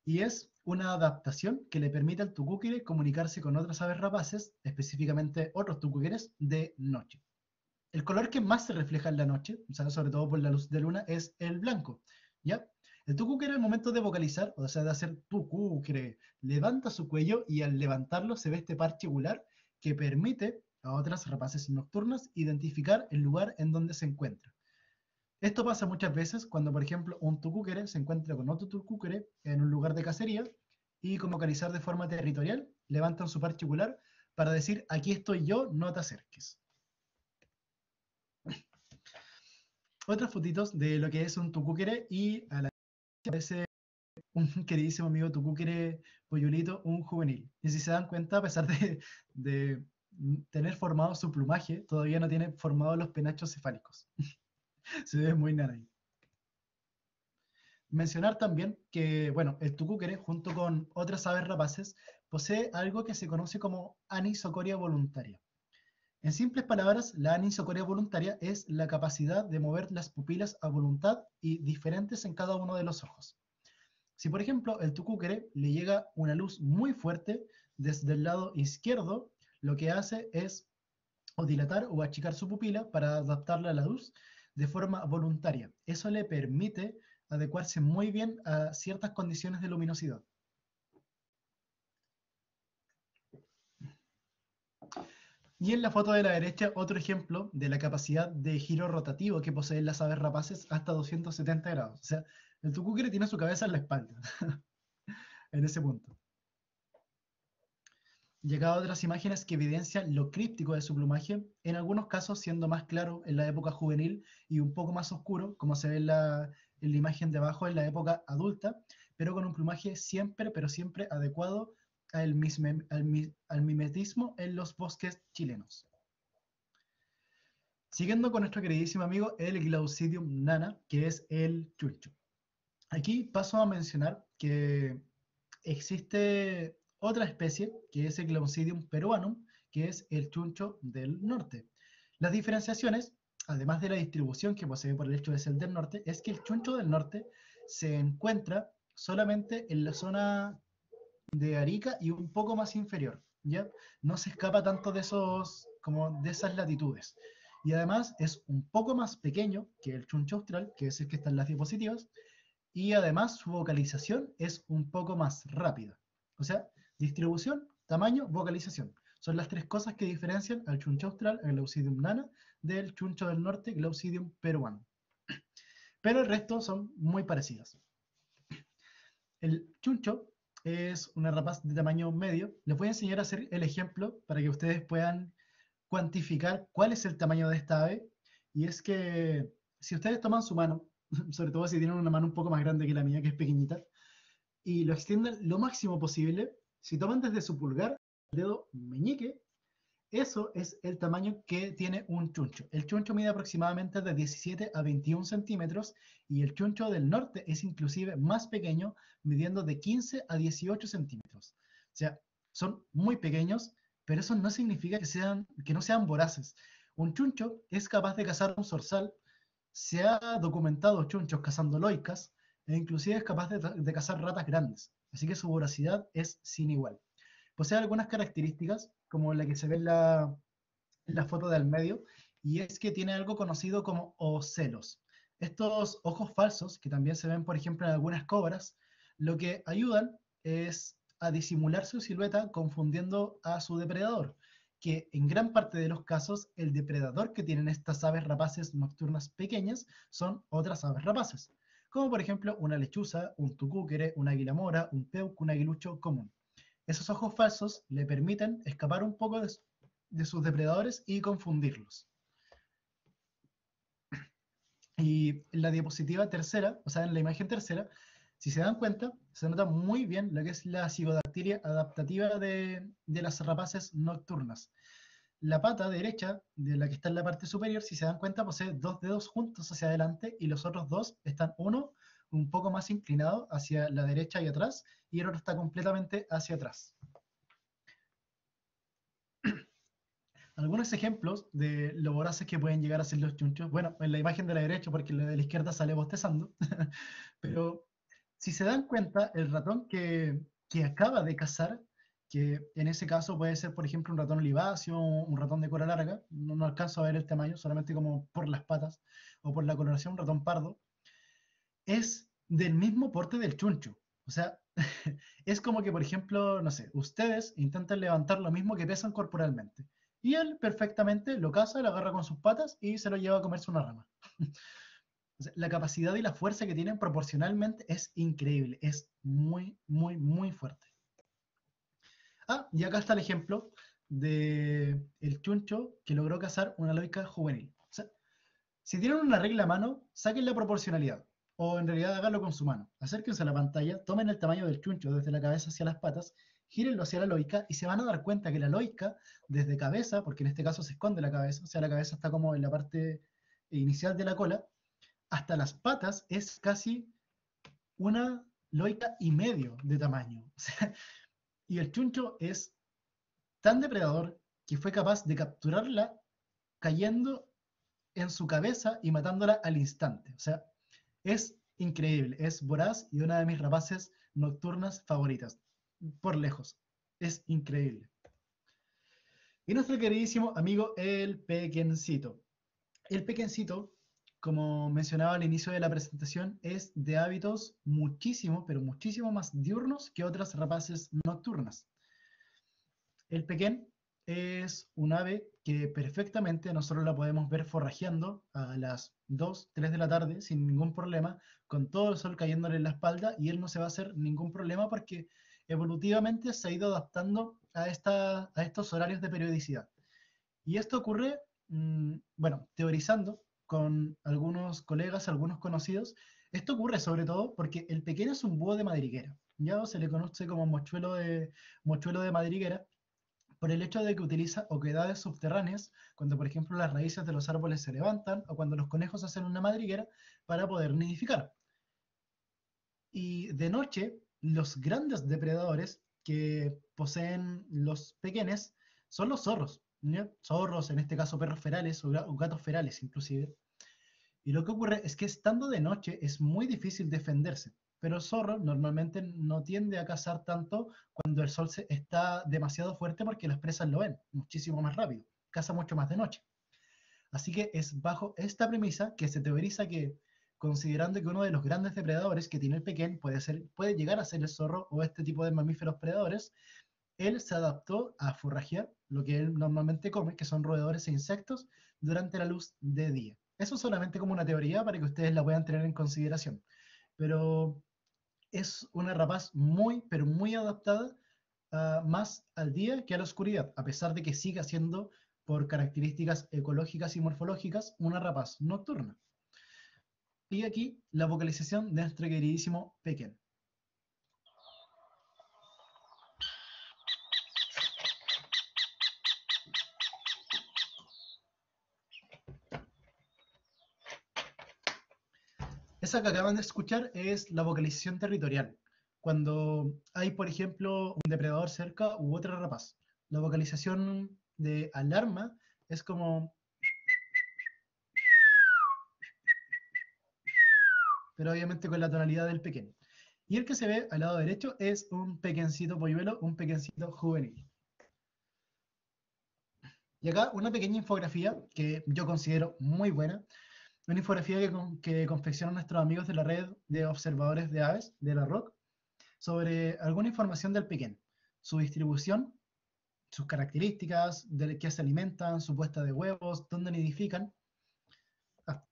Y es una adaptación que le permite al tucúquere comunicarse con otras aves rapaces, específicamente otros tucúqueres, de noche. El color que más se refleja en la noche, o sea, sobre todo por la luz de luna, es el blanco, ¿ya? El tucúquere al momento de vocalizar, o sea, de hacer tucúquere, levanta su cuello y al levantarlo se ve este parche gular que permite a otras rapaces nocturnas identificar el lugar en donde se encuentra. Esto pasa muchas veces cuando, por ejemplo, un tucúquere se encuentra con otro tucúquere en un lugar de cacería y como vocalizar de forma territorial, levantan su parche gular para decir, aquí estoy yo, no te acerques. Otras fotitos de lo que es un tucúquere y a la aparece un queridísimo amigo tucúquere Poyulito, un juvenil. Y si se dan cuenta, a pesar de tener formado su plumaje, todavía no tiene formados los penachos cefálicos. Se ve muy nanay. Mencionar también que, bueno, el tucúquere, junto con otras aves rapaces, posee algo que se conoce como anisocoria voluntaria. En simples palabras, la anisocoria voluntaria es la capacidad de mover las pupilas a voluntad y diferentes en cada uno de los ojos. Si, por ejemplo, el tucúquere le llega una luz muy fuerte desde el lado izquierdo, lo que hace es o dilatar o achicar su pupila para adaptarla a la luz de forma voluntaria. Eso le permite adecuarse muy bien a ciertas condiciones de luminosidad. Y en la foto de la derecha, otro ejemplo de la capacidad de giro rotativo que poseen las aves rapaces hasta 270 grados. O sea, el tucúquere tiene su cabeza en la espalda, en ese punto. Llegado a otras imágenes que evidencian lo críptico de su plumaje, en algunos casos siendo más claro en la época juvenil y un poco más oscuro, como se ve en la imagen de abajo en la época adulta, pero con un plumaje siempre, pero siempre adecuado al mimetismo en los bosques chilenos. Siguiendo con nuestro queridísimo amigo, el Glaucidium nana, que es el chuncho. Aquí paso a mencionar que existe otra especie, que es el Glaucidium peruanum, que es el chuncho del norte. Las diferenciaciones, además de la distribución que posee por el hecho de ser del norte, es que el chuncho del norte se encuentra solamente en la zona de Arica y un poco más inferior, ¿ya? No se escapa tanto de esos, como de esas latitudes. Y además es un poco más pequeño que el chuncho austral, que es el que está en las diapositivas, y además su vocalización es un poco más rápida. O sea, distribución, tamaño, vocalización. Son las tres cosas que diferencian al chuncho austral, el Glaucidium nana, del chuncho del norte, Glaucidium peruano. Pero el resto son muy parecidas. El chuncho es una rapaz de tamaño medio. Les voy a enseñar a hacer el ejemplo para que ustedes puedan cuantificar cuál es el tamaño de esta ave. Y es que si ustedes toman su mano, sobre todo si tienen una mano un poco más grande que la mía, que es pequeñita, y lo extienden lo máximo posible, si toman desde su pulgar, el dedo meñique, eso es el tamaño que tiene un chuncho. El chuncho mide aproximadamente de 17 a 21 centímetros y el chuncho del norte es inclusive más pequeño, midiendo de 15 a 18 centímetros. O sea, son muy pequeños, pero eso no significa que no sean voraces. Un chuncho es capaz de cazar un zorzal. Se ha documentado chunchos cazando loicas e inclusive es capaz de cazar ratas grandes. Así que su voracidad es sin igual. Posee algunas características, como la que se ve en la foto del medio, y es que tiene algo conocido como ocelos. Estos ojos falsos, que también se ven, por ejemplo, en algunas cobras, lo que ayudan es a disimular su silueta confundiendo a su depredador, que en gran parte de los casos el depredador que tienen estas aves rapaces nocturnas pequeñas son otras aves rapaces, como por ejemplo una lechuza, un tucúquere, un águila mora, un peuco, un aguilucho común. Esos ojos falsos le permiten escapar un poco de sus depredadores y confundirlos. Y en la diapositiva tercera, o sea, en la imagen tercera, si se dan cuenta, se nota muy bien lo que es la cigodactilia adaptativa de las rapaces nocturnas. La pata derecha, de la que está en la parte superior, si se dan cuenta, posee dos dedos juntos hacia adelante y los otros dos están uno un poco más inclinado hacia la derecha y atrás, y el otro está completamente hacia atrás. Algunos ejemplos de lo voraces que pueden llegar a ser los chunchos. Bueno, en la imagen de la derecha, porque la de la izquierda sale bostezando. Pero si se dan cuenta, el ratón que acaba de cazar, que en ese caso puede ser, por ejemplo, un ratón oliváceo, un ratón de cola larga, no alcanzo a ver el tamaño, solamente como por las patas o por la coloración, un ratón pardo, es del mismo porte del chuncho. O sea, es como que, por ejemplo, no sé, ustedes intentan levantar lo mismo que pesan corporalmente. Y él perfectamente lo caza, lo agarra con sus patas y se lo lleva a comerse una rama. O sea, la capacidad y la fuerza que tienen proporcionalmente es increíble, es muy, muy, muy fuerte. Ah, y acá está el ejemplo de el chuncho que logró cazar una loica juvenil. O sea, si tienen una regla a mano, saquen la proporcionalidad. O en realidad háganlo con su mano. Acérquense a la pantalla, tomen el tamaño del chuncho desde la cabeza hacia las patas, gírenlo hacia la loica y se van a dar cuenta que la loica, desde cabeza, porque en este caso se esconde la cabeza, o sea, la cabeza está como en la parte inicial de la cola, hasta las patas es casi una loica y medio de tamaño. O sea, y el chuncho es tan depredador que fue capaz de capturarla cayendo en su cabeza y matándola al instante. O sea, es increíble, es voraz y una de mis rapaces nocturnas favoritas, por lejos. Es increíble. Y nuestro queridísimo amigo el pequencito. El pequencito, como mencionaba al inicio de la presentación, es de hábitos muchísimo, pero muchísimo más diurnos que otras rapaces nocturnas. El pequeñ es un ave que perfectamente nosotros la podemos ver forrajeando a las 2, 3 de la tarde sin ningún problema, con todo el sol cayéndole en la espalda y él no se va a hacer ningún problema porque evolutivamente se ha ido adaptando a estos horarios de periodicidad. Y esto ocurre, bueno, teorizando con algunos colegas, algunos conocidos, esto ocurre sobre todo porque el pequeño es un búho de madriguera, ya se le conoce como mochuelo de madriguera, por el hecho de que utiliza oquedades subterráneas, cuando por ejemplo las raíces de los árboles se levantan o cuando los conejos hacen una madriguera para poder nidificar. Y de noche, los grandes depredadores que poseen los pequeños son los zorros, ¿ya? Zorros, en este caso perros ferales o gatos ferales inclusive. Y lo que ocurre es que estando de noche es muy difícil defenderse, pero el zorro normalmente no tiende a cazar tanto cuando el sol está demasiado fuerte porque las presas lo ven muchísimo más rápido, caza mucho más de noche. Así que es bajo esta premisa que se teoriza que, considerando que uno de los grandes depredadores que tiene el pequeño puede llegar a ser el zorro o este tipo de mamíferos predadores, él se adaptó a forrajear lo que él normalmente come, que son roedores e insectos, durante la luz de día. Eso solamente como una teoría para que ustedes la puedan tener en consideración. Pero es una rapaz muy, pero muy adaptada más al día que a la oscuridad, a pesar de que siga siendo, por características ecológicas y morfológicas, una rapaz nocturna. Y aquí la vocalización de nuestro queridísimo pequeño. Esa que acaban de escuchar es la vocalización territorial. Cuando hay, por ejemplo, un depredador cerca u otra rapaz. La vocalización de alarma es como, pero obviamente con la tonalidad del pequeño. Y el que se ve al lado derecho es un pequencito polluelo, un pequencito juvenil. Y acá una pequeña infografía que yo considero muy buena, una infografía que confeccionan nuestros amigos de la red de observadores de aves, de la ROC, sobre alguna información del pequeño, su distribución, sus características, de qué se alimentan, su puesta de huevos, dónde nidifican. Ah,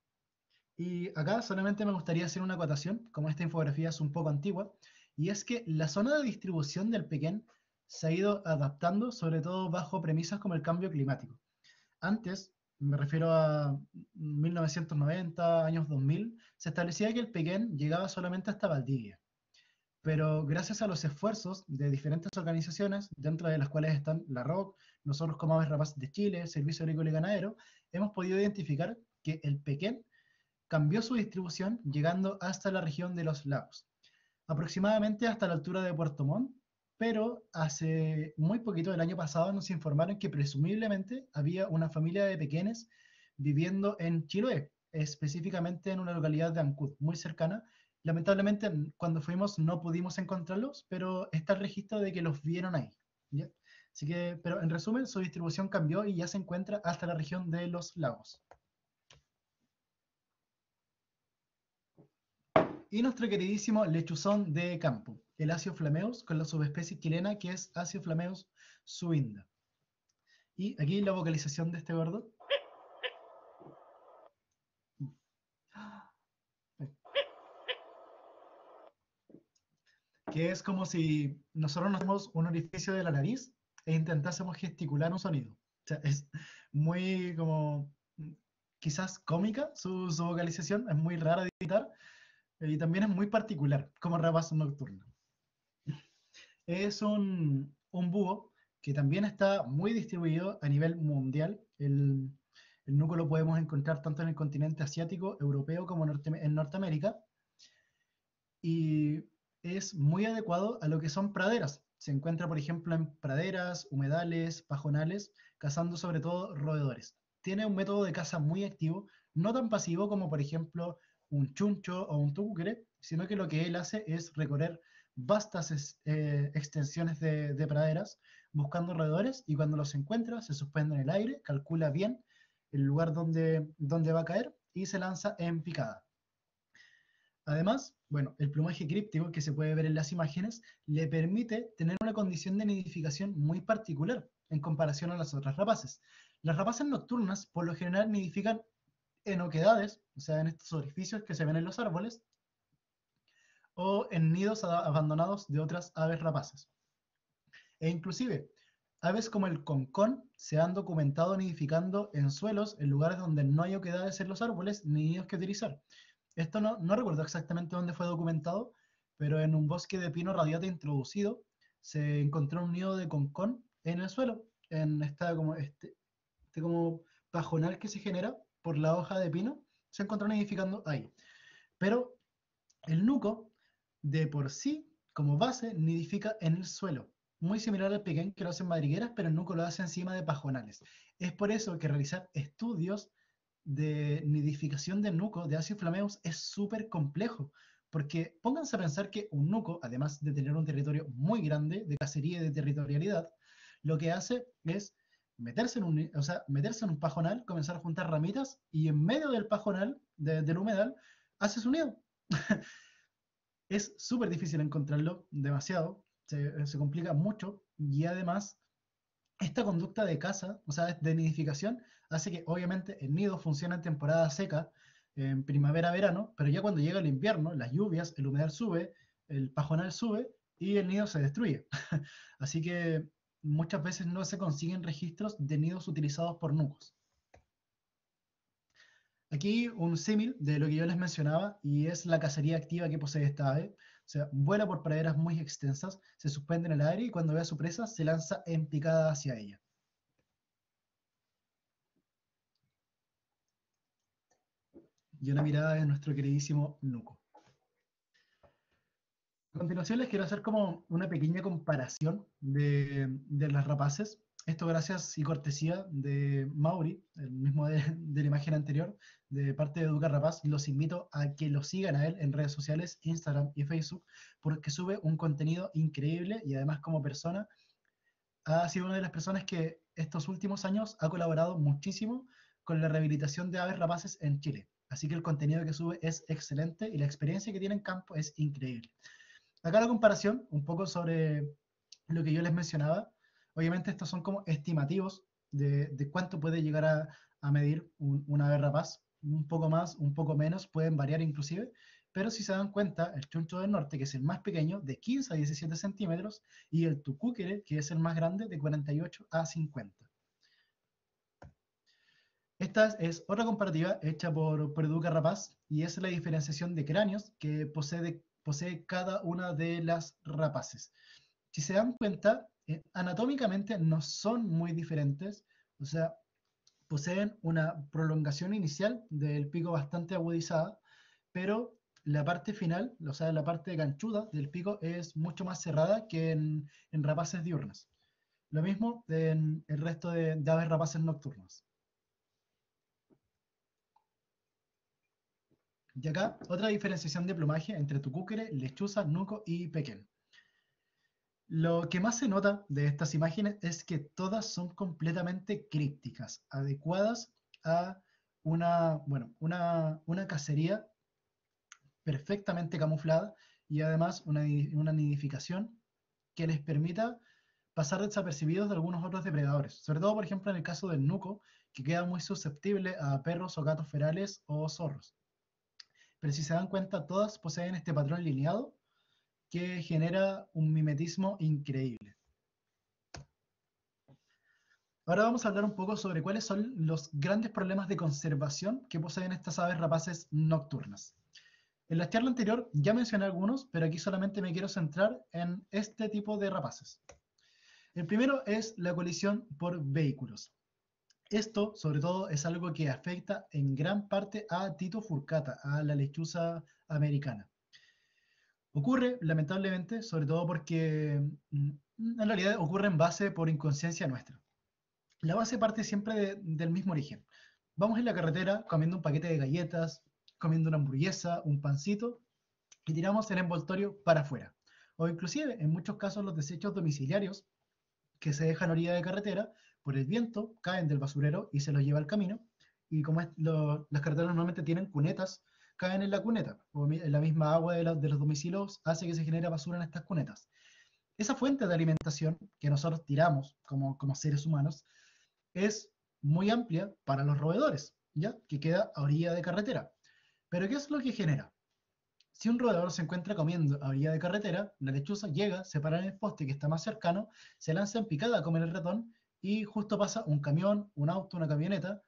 y acá solamente me gustaría hacer una acotación, como esta infografía es un poco antigua, y es que la zona de distribución del pequeño se ha ido adaptando, sobre todo bajo premisas como el cambio climático. Antes, me refiero a 1990, años 2000, se establecía que el pequén llegaba solamente hasta Valdivia. Pero gracias a los esfuerzos de diferentes organizaciones, dentro de las cuales están la ROC, nosotros como Aves Rapaces de Chile, Servicio Agrícola y Ganadero, hemos podido identificar que el pequén cambió su distribución llegando hasta la región de los lagos, aproximadamente hasta la altura de Puerto Montt, pero hace muy poquito, el año pasado, nos informaron que presumiblemente había una familia de pequeños viviendo en Chiloé, específicamente en una localidad de Ancud, muy cercana. Lamentablemente, cuando fuimos no pudimos encontrarlos, pero está el registro de que los vieron ahí. ¿Ya? Así que, pero en resumen, su distribución cambió y ya se encuentra hasta la región de los lagos. Y nuestro queridísimo lechuzón de campo, el Acio flameus, con la subespecie chilena que es Acio flameus suinda. Y aquí la vocalización de este gordo. Que es como si nosotros nos damos un orificio de la nariz e intentásemos gesticular un sonido. O sea, es muy como, quizás cómica su vocalización, es muy rara de imitar y también es muy particular como rapaz nocturno. Es un búho que también está muy distribuido a nivel mundial. El núcleo lo podemos encontrar tanto en el continente asiático, europeo, como en Norteamérica. Y es muy adecuado a lo que son praderas. Se encuentra, por ejemplo, en praderas, humedales, pajonales, cazando sobre todo roedores. Tiene un método de caza muy activo, no tan pasivo como, por ejemplo, un chuncho o un tucúquere, sino que lo que él hace es recorrer vastas extensiones de praderas buscando roedores, y cuando los encuentra se suspende en el aire, calcula bien el lugar donde va a caer y se lanza en picada. Además, bueno, el plumaje críptico que se puede ver en las imágenes le permite tener una condición de nidificación muy particular en comparación a las otras rapaces. Las rapaces nocturnas por lo general nidifican en oquedades, o sea, en estos orificios que se ven en los árboles, o en nidos abandonados de otras aves rapaces. E inclusive, aves como el concón se han documentado nidificando en suelos en lugares donde no hay oquedades en los árboles ni nidos que utilizar. Esto no recuerdo exactamente dónde fue documentado, pero en un bosque de pino radiata introducido se encontró un nido de concón en el suelo, en este como pajonal que se genera por la hoja de pino, se encontró nidificando ahí. Pero el nuco, de por sí, como base, nidifica en el suelo, muy similar al pequeño que lo hace en madrigueras, pero el nuco lo hace encima de pajonales. Es por eso que realizar estudios de nidificación de nuco de Acio flameus es súper complejo, porque pónganse a pensar que un nuco, además de tener un territorio muy grande de cacería y de territorialidad, lo que hace es meterse en un pajonal, comenzar a juntar ramitas y en medio del pajonal, del humedal, hace su nido. Es súper difícil encontrarlo, demasiado, se complica mucho y además esta conducta de caza, o sea, de nidificación, hace que obviamente el nido funcione en temporada seca, en primavera-verano, pero ya cuando llega el invierno, las lluvias, el humedal sube, el pajonal sube y el nido se destruye. Así que muchas veces no se consiguen registros de nidos utilizados por nucos. Aquí un símil de lo que yo les mencionaba, y es la cacería activa que posee esta ave. O sea, vuela por praderas muy extensas, se suspende en el aire y cuando ve a su presa se lanza en picada hacia ella. Y una mirada de nuestro queridísimo nuco. A continuación les quiero hacer como una pequeña comparación de las rapaces. Esto gracias y cortesía de Mauri, el mismo de la imagen anterior, de parte de Educa Rapaz. Los invito a que lo sigan a él en redes sociales, Instagram y Facebook, porque sube un contenido increíble y además como persona ha sido una de las personas que estos últimos años ha colaborado muchísimo con la rehabilitación de aves rapaces en Chile. Así que el contenido que sube es excelente y la experiencia que tiene en campo es increíble. Acá la comparación, un poco sobre lo que yo les mencionaba. Obviamente estos son como estimativos de cuánto puede llegar a medir una ave rapaz. Un poco más, un poco menos, pueden variar inclusive. Pero si se dan cuenta, el chuncho del norte, que es el más pequeño, de 15 a 17 centímetros, y el tucúquere, que es el más grande, de 48 a 50. Esta es otra comparativa hecha por Educa Rapaz y es la diferenciación de cráneos que posee cada una de las rapaces. Si se dan cuenta, anatómicamente no son muy diferentes, o sea, poseen una prolongación inicial del pico bastante agudizada, pero la parte final, o sea, la parte ganchuda del pico es mucho más cerrada que en rapaces diurnas. Lo mismo en el resto de aves rapaces nocturnas. Y acá, otra diferenciación de plumaje entre tucúquere, lechuza, nuco y pequén. Lo que más se nota de estas imágenes es que todas son completamente crípticas, adecuadas a una cacería perfectamente camuflada y además una nidificación que les permita pasar desapercibidos de algunos otros depredadores. Sobre todo, por ejemplo, en el caso del nuco, que queda muy susceptible a perros o gatos ferales o zorros. Pero si se dan cuenta, todas poseen este patrón lineado que genera un mimetismo increíble. Ahora vamos a hablar un poco sobre cuáles son los grandes problemas de conservación que poseen estas aves rapaces nocturnas. En la charla anterior ya mencioné algunos, pero aquí solamente me quiero centrar en este tipo de rapaces. El primero es la colisión por vehículos. Esto, sobre todo, es algo que afecta en gran parte a Tito furcata, a la lechuza americana. Ocurre, lamentablemente, sobre todo porque en realidad ocurre en base por inconsciencia nuestra. La base parte siempre del mismo origen. Vamos en la carretera comiendo un paquete de galletas, comiendo una hamburguesa, un pancito, y tiramos el envoltorio para afuera. O inclusive, en muchos casos, los desechos domiciliarios que se dejan a orilla de carretera, por el viento, caen del basurero y se los lleva al camino. Y como las carreteras normalmente tienen cunetas, caen en la cuneta. O en la misma agua de los domicilios hace que se genere basura en estas cunetas. Esa fuente de alimentación que nosotros tiramos como seres humanos es muy amplia para los roedores, ¿ya? Que queda a orilla de carretera. Pero ¿qué es lo que genera? Si un roedor se encuentra comiendo a orilla de carretera, la lechuza llega, se para en el poste que está más cercano, se lanza en picada a comer el ratón y justo pasa un camión, un auto, una camioneta,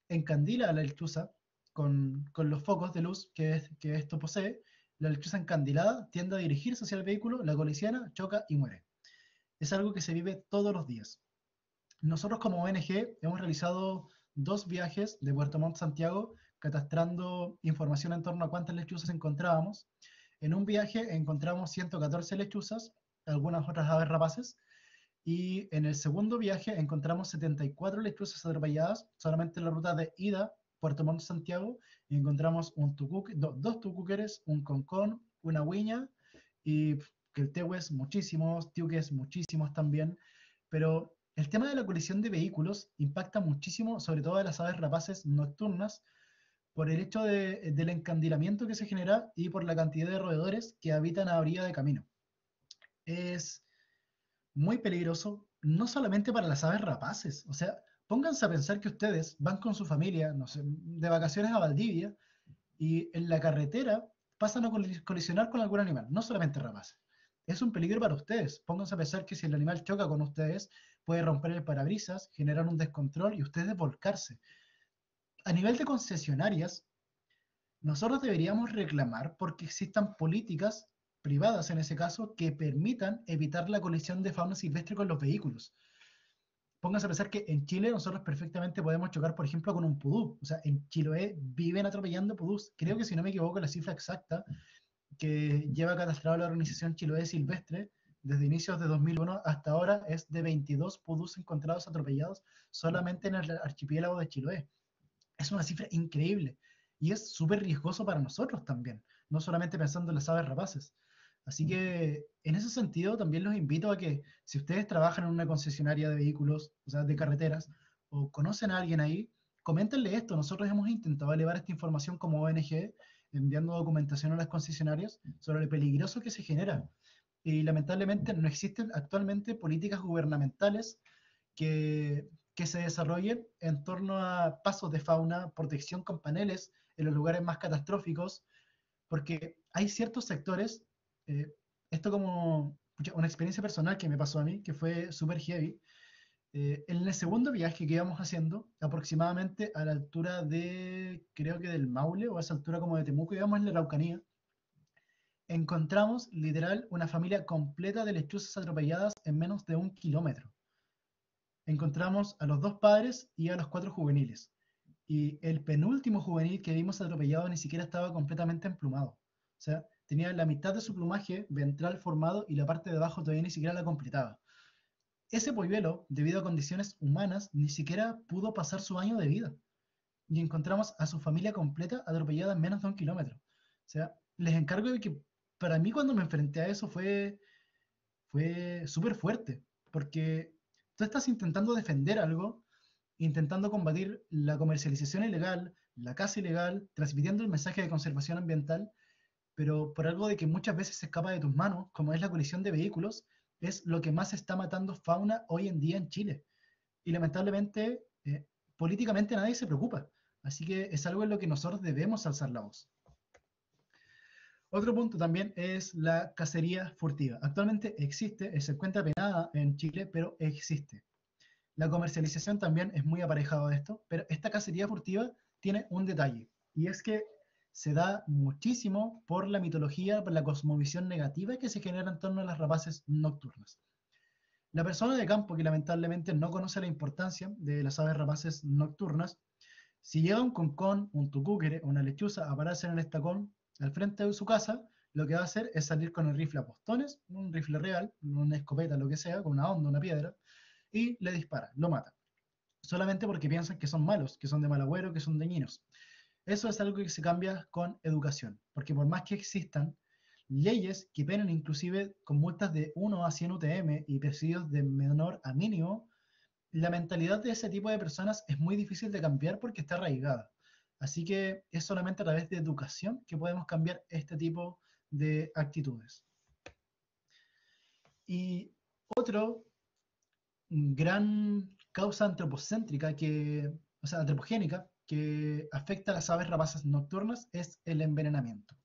encandila a la lechuza con los focos de luz que esto posee. La lechuza encandilada tiende a dirigirse hacia el vehículo, la colisiona, choca y muere. Es algo que se vive todos los días. Nosotros como ONG hemos realizado 2 viajes de Puerto Montt a Santiago catastrando información en torno a cuántas lechuzas encontrábamos. En un viaje encontramos 114 lechuzas, algunas otras aves rapaces, y en el segundo viaje encontramos 74 lechuzas atropelladas, solamente en la ruta de ida, Puerto Montt Santiago, y encontramos dos tucúqueres, un concón, una huiña, y queltéhues muchísimos, tiuques muchísimos también, pero el tema de la colisión de vehículos impacta muchísimo, sobre todo a las aves rapaces nocturnas, por el hecho del encandilamiento que se genera y por la cantidad de roedores que habitan a orilla de camino. Es muy peligroso, no solamente para las aves rapaces. O sea, pónganse a pensar que ustedes van con su familia, no sé, de vacaciones a Valdivia y en la carretera pasan a colisionar con algún animal, no solamente rapaces. Es un peligro para ustedes. Pónganse a pensar que si el animal choca con ustedes, puede romper el parabrisas, generar un descontrol y ustedes volcarse. A nivel de concesionarias, nosotros deberíamos reclamar porque existan políticas privadas en ese caso que permitan evitar la colisión de fauna silvestre con los vehículos. Pónganse a pensar que en Chile nosotros perfectamente podemos chocar, por ejemplo, con un pudú. O sea, en Chiloé viven atropellando pudús. Creo que si no me equivoco, la cifra exacta que lleva catastrado la organización Chiloé Silvestre desde inicios de 2001 hasta ahora es de 22 pudús encontrados atropellados solamente en el archipiélago de Chiloé. Es una cifra increíble y es súper riesgoso para nosotros también, no solamente pensando en las aves rapaces. Así que en ese sentido también los invito a que si ustedes trabajan en una concesionaria de vehículos, o sea, de carreteras, o conocen a alguien ahí, coméntenle esto. Nosotros hemos intentado elevar esta información como ONG, enviando documentación a las concesionarias sobre lo peligroso que se genera. Y lamentablemente no existen actualmente políticas gubernamentales que se desarrollen en torno a pasos de fauna, protección con paneles en los lugares más catastróficos, porque hay ciertos sectores, esto como una experiencia personal que me pasó a mí, que fue súper heavy. En el segundo viaje que íbamos haciendo, aproximadamente a la altura de, creo que del Maule, o a esa altura como de Temuco, íbamos en la Araucanía, encontramos literal una familia completa de lechuzas atropelladas en menos de 1 kilómetro. Encontramos a los dos padres y a los cuatro juveniles. Y el penúltimo juvenil que vimos atropellado ni siquiera estaba completamente emplumado. O sea, tenía la mitad de su plumaje ventral formado y la parte de abajo todavía ni siquiera la completaba. Ese polluelo, debido a condiciones humanas, ni siquiera pudo pasar su año de vida. Y encontramos a su familia completa atropellada en menos de 1 kilómetro. O sea, les encargo de que para mí cuando me enfrenté a eso fue súper fuerte, porque tú estás intentando defender algo, intentando combatir la comercialización ilegal, la caza ilegal, transmitiendo el mensaje de conservación ambiental, pero por algo de que muchas veces se escapa de tus manos, como es la colisión de vehículos, es lo que más está matando fauna hoy en día en Chile. Y lamentablemente, políticamente nadie se preocupa. Así que es algo en lo que nosotros debemos alzar la voz. Otro punto también es la cacería furtiva. Actualmente existe, se encuentra penada en Chile, pero existe. La comercialización también es muy aparejado de esto, pero esta cacería furtiva tiene un detalle, y es que se da muchísimo por la mitología, por la cosmovisión negativa que se genera en torno a las rapaces nocturnas. La persona de campo que lamentablemente no conoce la importancia de las aves rapaces nocturnas, si llega un concón, un tucúquere, una lechuza a pararse en el estacón al frente de su casa, lo que va a hacer es salir con el rifle a postones, un rifle real, una escopeta, lo que sea, con una onda, una piedra, y le dispara, lo mata. Solamente porque piensan que son malos, que son de mal agüero, que son dañinos. Eso es algo que se cambia con educación, porque por más que existan leyes que penen inclusive con multas de 1 a 100 UTM y perseguidos de menor a mínimo, la mentalidad de ese tipo de personas es muy difícil de cambiar porque está arraigada. Así que es solamente a través de educación que podemos cambiar este tipo de actitudes. Y otro gran causa antropocéntrica o sea, antropogénica que afecta a las aves rapaces nocturnas es el envenenamiento.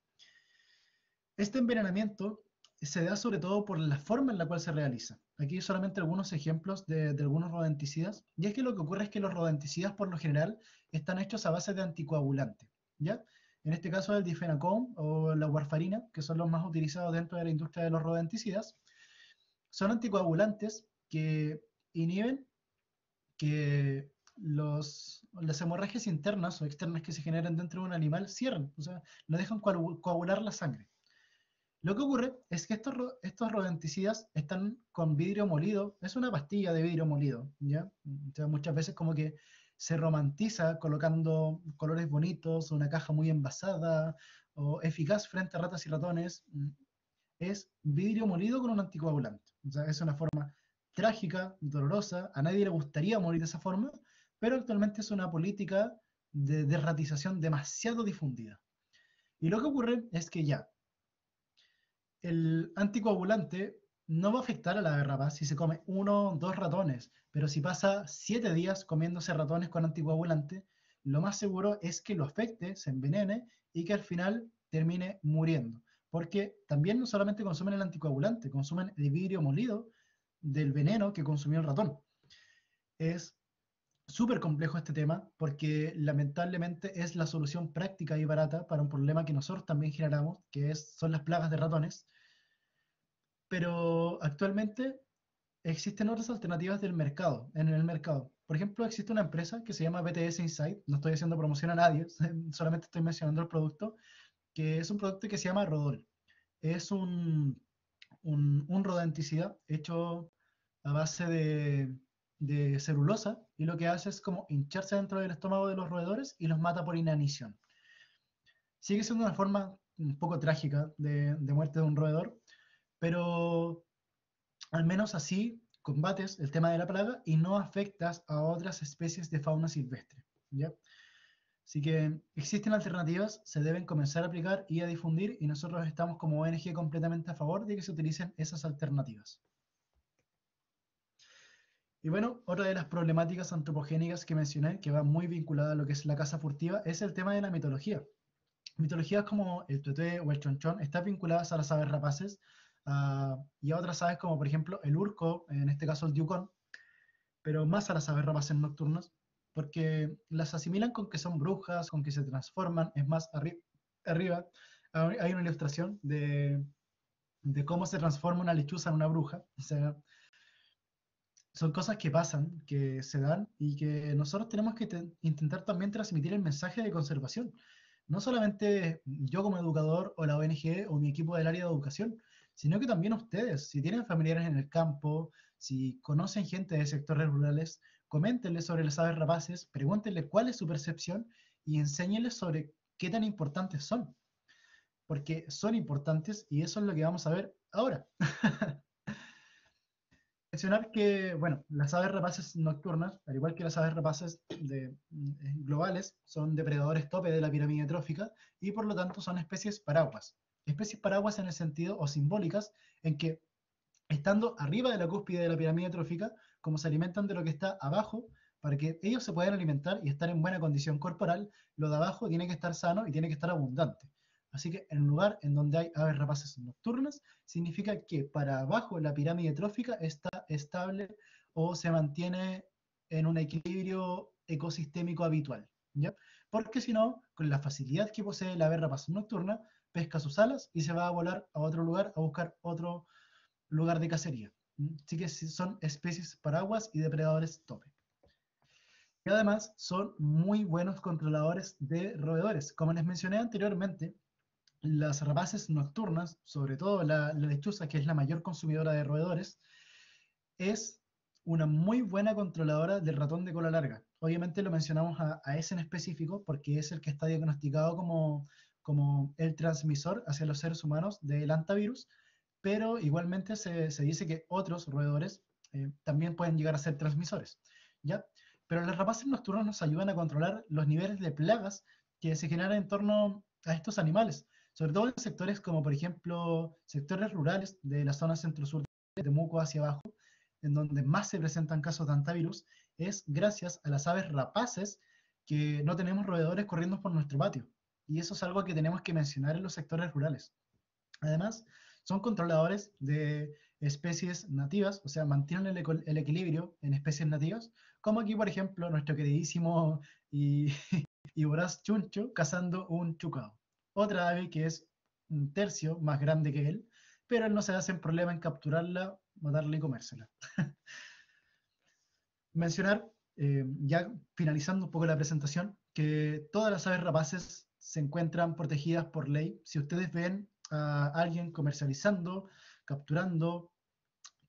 Este envenenamiento se da sobre todo por la forma en la cual se realiza. Aquí solamente algunos ejemplos de algunos rodenticidas, y es que lo que ocurre es que los rodenticidas por lo general están hechos a base de anticoagulante, ¿ya? En este caso el difenacón o la warfarina, que son los más utilizados dentro de la industria de los rodenticidas, son anticoagulantes que inhiben que las hemorragias internas o externas que se generan dentro de un animal cierren, o sea, no dejan coagular la sangre. Lo que ocurre es que estos rodenticidas están con vidrio molido, es una pastilla de vidrio molido, ¿ya? O sea, muchas veces como que se romantiza colocando colores bonitos, una caja muy envasada o eficaz frente a ratas y ratones. Es vidrio molido con un anticoagulante. O sea, es una forma trágica, dolorosa, a nadie le gustaría morir de esa forma, pero actualmente es una política de derratización demasiado difundida. Y lo que ocurre es que ya, el anticoagulante no va a afectar a la ave rapaz si se come 1 o 2 ratones, pero si pasa 7 días comiéndose ratones con anticoagulante, lo más seguro es que lo afecte, se envenene y que al final termine muriendo. Porque también no solamente consumen el anticoagulante, consumen el vidrio molido del veneno que consumió el ratón. Es súper complejo este tema porque lamentablemente es la solución práctica y barata para un problema que nosotros también generamos, son las plagas de ratones, pero actualmente existen otras alternativas en el mercado. Por ejemplo, existe una empresa que se llama BTS Insight, no estoy haciendo promoción a nadie, solamente estoy mencionando el producto, que es un producto que se llama Rodol. Es un rodenticida hecho a base de celulosa y lo que hace es como hincharse dentro del estómago de los roedores y los mata por inanición. Sigue siendo una forma un poco trágica de muerte de un roedor, pero al menos así combates el tema de la plaga y no afectas a otras especies de fauna silvestre, ¿ya? Así que existen alternativas, se deben comenzar a aplicar y a difundir y nosotros estamos como ONG completamente a favor de que se utilicen esas alternativas. Y bueno, otra de las problemáticas antropogénicas que mencioné, que va muy vinculada a lo que es la caza furtiva, es el tema de la mitología. Mitologías como el tuté o el chonchón están vinculadas a las aves rapaces y a otras aves como por ejemplo el urco, en este caso el diucón, pero más a las aves rapaces nocturnas, porque las asimilan con que son brujas, con que se transforman. Es más, arriba hay una ilustración de cómo se transforma una lechuza en una bruja. O sea, son cosas que pasan, que se dan y que nosotros tenemos que intentar también transmitir el mensaje de conservación. No solamente yo como educador o la ONG o mi equipo del área de educación, sino que también ustedes, si tienen familiares en el campo, si conocen gente de sectores rurales, coméntenles sobre las aves rapaces, pregúntenle cuál es su percepción y enséñenles sobre qué tan importantes son, porque son importantes y eso es lo que vamos a ver ahora. Mencionar que, bueno, las aves rapaces nocturnas, al igual que las aves rapaces globales, son depredadores tope de la pirámide trófica y por lo tanto son especies paraguas. Especies paraguas en el sentido, o simbólicas, en que estando arriba de la cúspide de la pirámide trófica, como se alimentan de lo que está abajo, para que ellos se puedan alimentar y estar en buena condición corporal, lo de abajo tiene que estar sano y tiene que estar abundante. Así que en un lugar en donde hay aves rapaces nocturnas, significa que para abajo la pirámide trófica está estable o se mantiene en un equilibrio ecosistémico habitual, ¿ya? Porque si no, con la facilidad que posee la ave rapaz nocturna, pesca sus alas y se va a volar a otro lugar a buscar otro lugar de cacería. Así que son especies paraguas y depredadores tope. Y además son muy buenos controladores de roedores. Como les mencioné anteriormente, las rapaces nocturnas, sobre todo la lechuza, que es la mayor consumidora de roedores, es una muy buena controladora del ratón de cola larga. Obviamente lo mencionamos a ese en específico porque es el que está diagnosticado como el transmisor hacia los seres humanos del hantavirus, pero igualmente se dice que otros roedores también pueden llegar a ser transmisores, ¿ya? Pero las rapaces nocturnas nos ayudan a controlar los niveles de plagas que se generan en torno a estos animales, sobre todo en sectores como, por ejemplo, sectores rurales de la zona centro-sur de Temuco hacia abajo, en donde más se presentan casos de hantavirus, es gracias a las aves rapaces que no tenemos roedores corriendo por nuestro patio. Y eso es algo que tenemos que mencionar en los sectores rurales. Además, son controladores de especies nativas, o sea, mantienen el equilibrio en especies nativas, como aquí, por ejemplo, nuestro queridísimo y, y voraz chuncho cazando un chucao. Otra ave que es un tercio más grande que él, pero él no se hace en problema en capturarla, matarla y comérsela. Mencionar, ya finalizando un poco la presentación, que todas las aves rapaces se encuentran protegidas por ley. Si ustedes ven a alguien comercializando, capturando,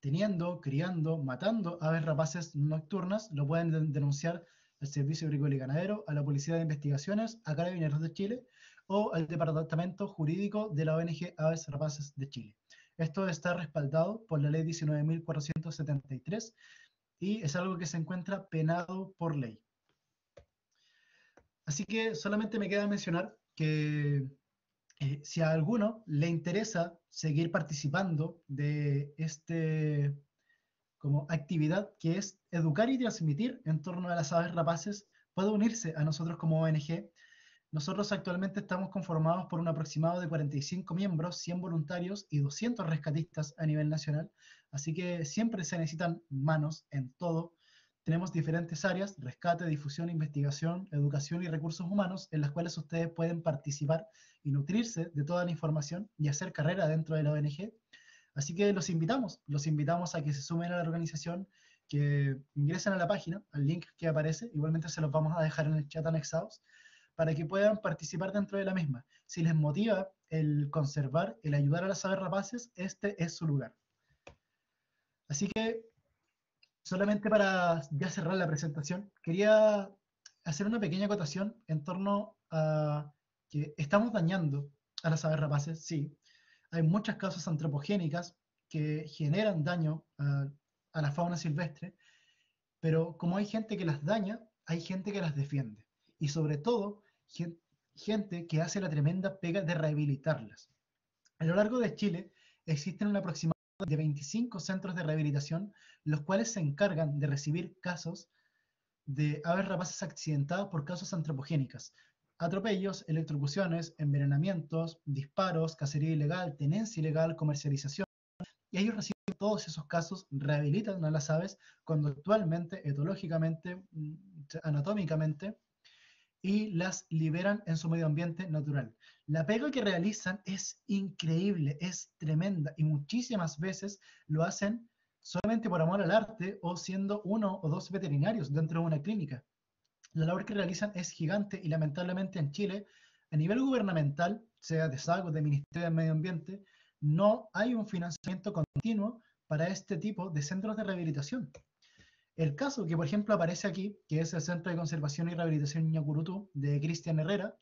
teniendo, criando, matando aves rapaces nocturnas, lo pueden denunciar al Servicio Agrícola y Ganadero, a la Policía de Investigaciones, a Carabineros de Chile o al Departamento Jurídico de la ONG Aves Rapaces de Chile. Esto está respaldado por la Ley 19.473 y es algo que se encuentra penado por ley. Así que solamente me queda mencionar que si a alguno le interesa seguir participando de este como actividad que es educar y transmitir en torno a las aves rapaces, puede unirse a nosotros como ONG. Nosotros actualmente estamos conformados por un aproximado de 45 miembros, 100 voluntarios y 200 rescatistas a nivel nacional, así que siempre se necesitan manos en todo. Tenemos diferentes áreas: rescate, difusión, investigación, educación y recursos humanos, en las cuales ustedes pueden participar y nutrirse de toda la información y hacer carrera dentro de la ONG. Así que los invitamos a que se sumen a la organización, que ingresen a la página, al link que aparece, igualmente se los vamos a dejar en el chat anexados, para que puedan participar dentro de la misma. Si les motiva el conservar, el ayudar a las aves rapaces, este es su lugar. Así que, solamente para ya cerrar la presentación, quería hacer una pequeña acotación en torno a que estamos dañando a las aves rapaces, sí. Hay muchas causas antropogénicas que generan daño a la fauna silvestre, pero como hay gente que las daña, hay gente que las defiende. Y sobre todo, gente que hace la tremenda pega de rehabilitarlas. A lo largo de Chile existen un aproximado de 25 centros de rehabilitación, los cuales se encargan de recibir casos de aves rapaces accidentadas por causas antropogénicas: atropellos, electrocuciones, envenenamientos, disparos, cacería ilegal, tenencia ilegal, comercialización. Y ellos reciben todos esos casos rehabilitan a las aves conductualmente, etológicamente, anatómicamente, y las liberan en su medio ambiente natural. La pega que realizan es increíble, es tremenda, y muchísimas veces lo hacen solamente por amor al arte o siendo uno o dos veterinarios dentro de una clínica. La labor que realizan es gigante y lamentablemente en Chile, a nivel gubernamental, sea de SAC o de Ministerio del Medio Ambiente, no hay un financiamiento continuo para este tipo de centros de rehabilitación. El caso que, por ejemplo, aparece aquí, que es el Centro de Conservación y Rehabilitación Ñacurutú, de Cristian Herrera,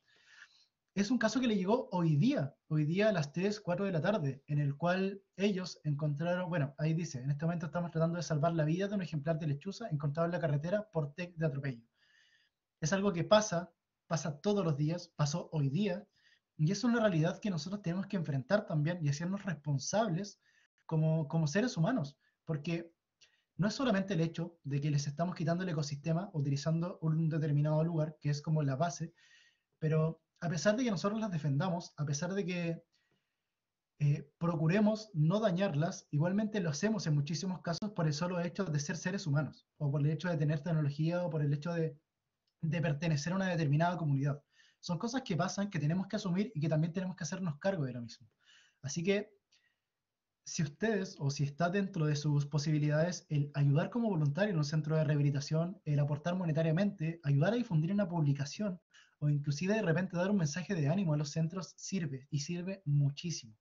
es un caso que le llegó hoy día a las 3, 4 de la tarde, en el cual ellos encontraron, bueno, ahí dice, en este momento estamos tratando de salvar la vida de un ejemplar de lechuza encontrado en la carretera por TEC de atropello. Es algo que pasa todos los días, pasó hoy día, y es una realidad que nosotros tenemos que enfrentar también y hacernos responsables como seres humanos, porque no es solamente el hecho de que les estamos quitando el ecosistema utilizando un determinado lugar, que es como la base, pero a pesar de que nosotros las defendamos, a pesar de que procuremos no dañarlas, igualmente lo hacemos en muchísimos casos por el solo hecho de ser seres humanos, o por el hecho de tener tecnología, o por el hecho de pertenecer a una determinada comunidad. Son cosas que pasan, que tenemos que asumir y que también tenemos que hacernos cargo de lo mismo. Así que si ustedes o si está dentro de sus posibilidades el ayudar como voluntario en un centro de rehabilitación, el aportar monetariamente, ayudar a difundir una publicación o inclusive de repente dar un mensaje de ánimo a los centros, sirve y sirve muchísimo.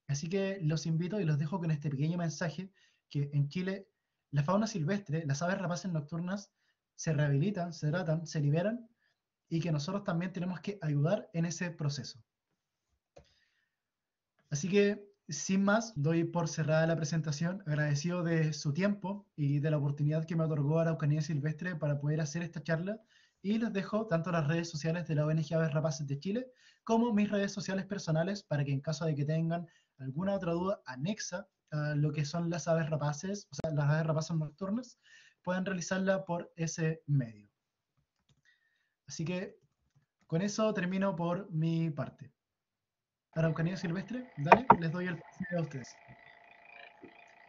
Así que los invito y los dejo con este pequeño mensaje que en Chile la fauna silvestre, las aves rapaces nocturnas, se rehabilitan, se tratan, se liberan y que nosotros también tenemos que ayudar en ese proceso. Así que, sin más, doy por cerrada la presentación, agradecido de su tiempo y de la oportunidad que me otorgó Araucanía Silvestre para poder hacer esta charla, y les dejo tanto las redes sociales de la ONG Aves Rapaces de Chile como mis redes sociales personales para que en caso de que tengan alguna otra duda anexa a lo que son las aves rapaces, o sea, las aves rapaces nocturnas, puedan realizarla por ese medio. Así que con eso termino por mi parte. Araucanía Silvestre, dale, les doy el pase a ustedes.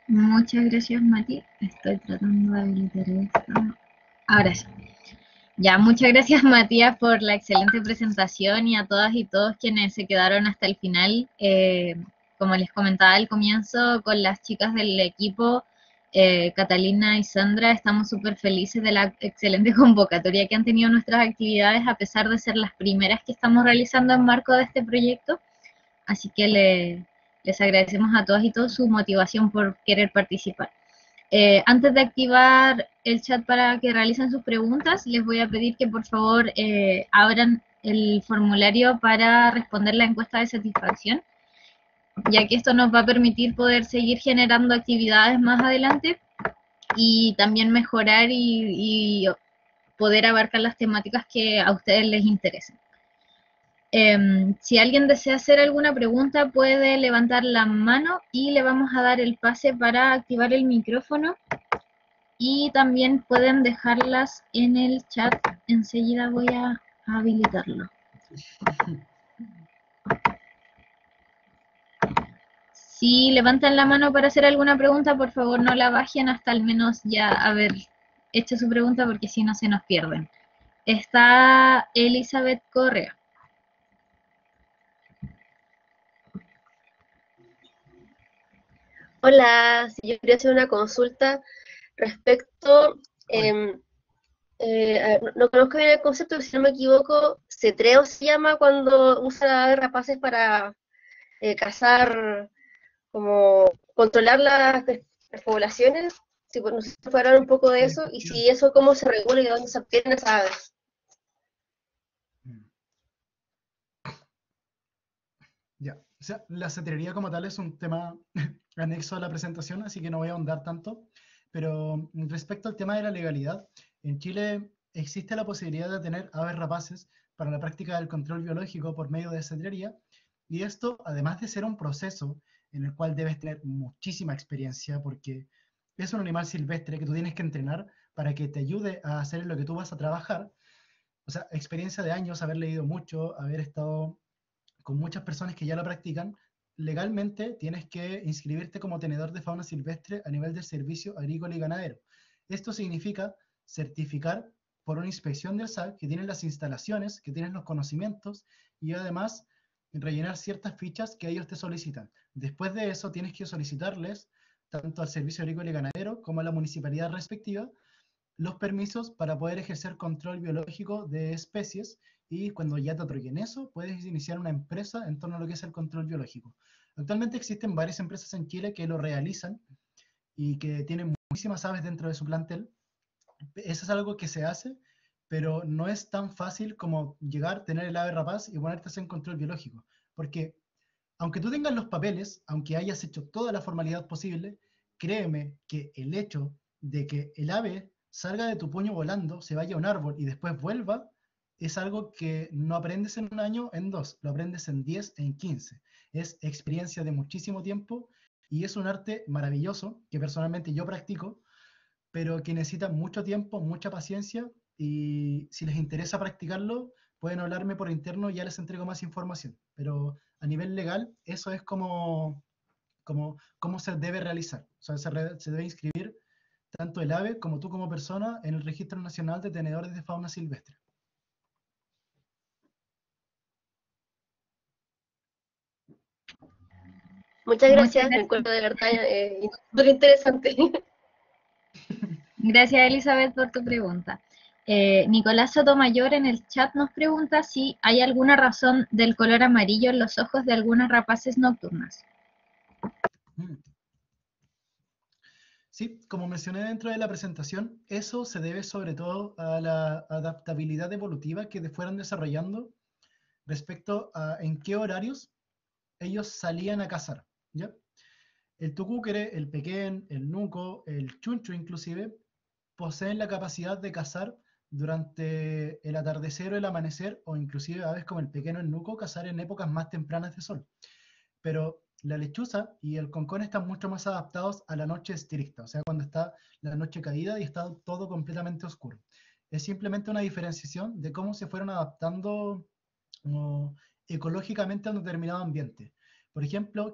Muchas gracias, Mati. Estoy tratando de habilitar esto. Ahora sí. Ya, muchas gracias, Matías, por la excelente presentación y a todas y todos quienes se quedaron hasta el final. Como les comentaba al comienzo, con las chicas del equipo, Catalina y Sandra, estamos súper felices de la excelente convocatoria que han tenido nuestras actividades, a pesar de ser las primeras que estamos realizando en marco de este proyecto. Así que les agradecemos a todas y todos su motivación por querer participar. Antes de activar el chat para que realicen sus preguntas, les voy a pedir que por favor abran el formulario para responder la encuesta de satisfacción, ya que esto nos va a permitir poder seguir generando actividades más adelante y también mejorar y poder abarcar las temáticas que a ustedes les interesen. Si alguien desea hacer alguna pregunta, puede levantar la mano y le vamos a dar el pase para activar el micrófono. Y también pueden dejarlas en el chat. Enseguida voy a habilitarlo. Si levantan la mano para hacer alguna pregunta, por favor no la bajen hasta al menos ya haber hecho su pregunta, porque si no se nos pierden. Está Elizabeth Correa. Hola, si yo quería hacer una consulta respecto, no conozco bien el concepto, si no me equivoco, cetreo se llama cuando usan aves rapaces para cazar, como controlar las poblaciones. Si no sé si puede hablar un poco de eso, y si eso cómo se regula y de dónde se obtienen esas aves. Ya, o sea, la cetrería como tal es un tema anexo a la presentación, así que no voy a ahondar tanto. Pero respecto al tema de la legalidad, en Chile existe la posibilidad de tener aves rapaces para la práctica del control biológico por medio de cetrería, y esto, además de ser un proceso en el cual debes tener muchísima experiencia, porque es un animal silvestre que tú tienes que entrenar para que te ayude a hacer en lo que tú vas a trabajar. O sea, experiencia de años, haber leído mucho, haber estado con muchas personas que ya lo practican, legalmente tienes que inscribirte como tenedor de fauna silvestre a nivel del Servicio Agrícola y Ganadero. Esto significa certificar por una inspección del SAC que tienen las instalaciones, que tienen los conocimientos y además rellenar ciertas fichas que ellos te solicitan. Después de eso tienes que solicitarles tanto al Servicio Agrícola y Ganadero como a la municipalidad respectiva los permisos para poder ejercer control biológico de especies, y cuando ya te otorguen eso, puedes iniciar una empresa en torno a lo que es el control biológico. Actualmente existen varias empresas en Chile que lo realizan y que tienen muchísimas aves dentro de su plantel. Eso es algo que se hace, pero no es tan fácil como llegar, tener el ave rapaz y ponerte a hacer control biológico. Porque aunque tú tengas los papeles, aunque hayas hecho toda la formalidad posible, créeme que el hecho de que el ave salga de tu puño volando, se vaya a un árbol y después vuelva, es algo que no aprendes en un año, en dos, lo aprendes en 10, en 15. Es experiencia de muchísimo tiempo y es un arte maravilloso que personalmente yo practico, pero que necesita mucho tiempo, mucha paciencia, y si les interesa practicarlo, pueden hablarme por interno y ya les entrego más información. Pero a nivel legal, eso es como se debe realizar. O sea, se debe inscribir tanto el ave como tú como persona en el Registro Nacional de Tenedores de Fauna Silvestre. Muchas Muchas gracias, me gracias. encuentro de verdad súper interesante. Gracias, Elizabeth, por tu pregunta. Nicolás Sotomayor en el chat nos pregunta si hay alguna razón del color amarillo en los ojos de algunas rapaces nocturnas. Mm. Sí, como mencioné dentro de la presentación, eso se debe sobre todo a la adaptabilidad evolutiva que fueron desarrollando respecto a en qué horarios ellos salían a cazar, ¿ya? El tucúquere, el pequén, el nuco, el chuncho inclusive, poseen la capacidad de cazar durante el atardecer o el amanecer, o inclusive aves como el pequeño, el nuco, cazar en épocas más tempranas de sol. Pero la lechuza y el concón están mucho más adaptados a la noche estricta, o sea, cuando está la noche caída y está todo completamente oscuro. Es simplemente una diferenciación de cómo se fueron adaptando como, ecológicamente a un determinado ambiente. Por ejemplo,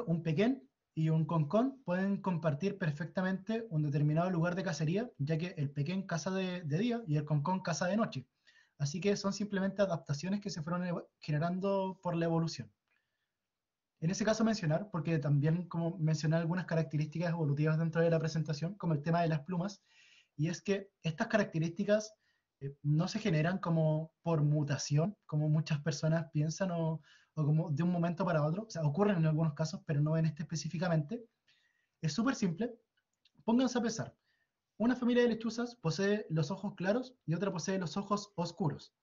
un pequén y un concón pueden compartir perfectamente un determinado lugar de cacería, ya que el pequén caza de día y el concón caza de noche. Así que son simplemente adaptaciones que se fueron generando por la evolución. En ese caso mencionar, porque también como mencioné algunas características evolutivas dentro de la presentación, como el tema de las plumas, y es que estas características no se generan como por mutación, como muchas personas piensan, o como de un momento para otro, o sea, ocurren en algunos casos, pero no en este específicamente. Es súper simple. Pónganse a pensar. Una familia de lechuzas posee los ojos claros y otra posee los ojos oscuros.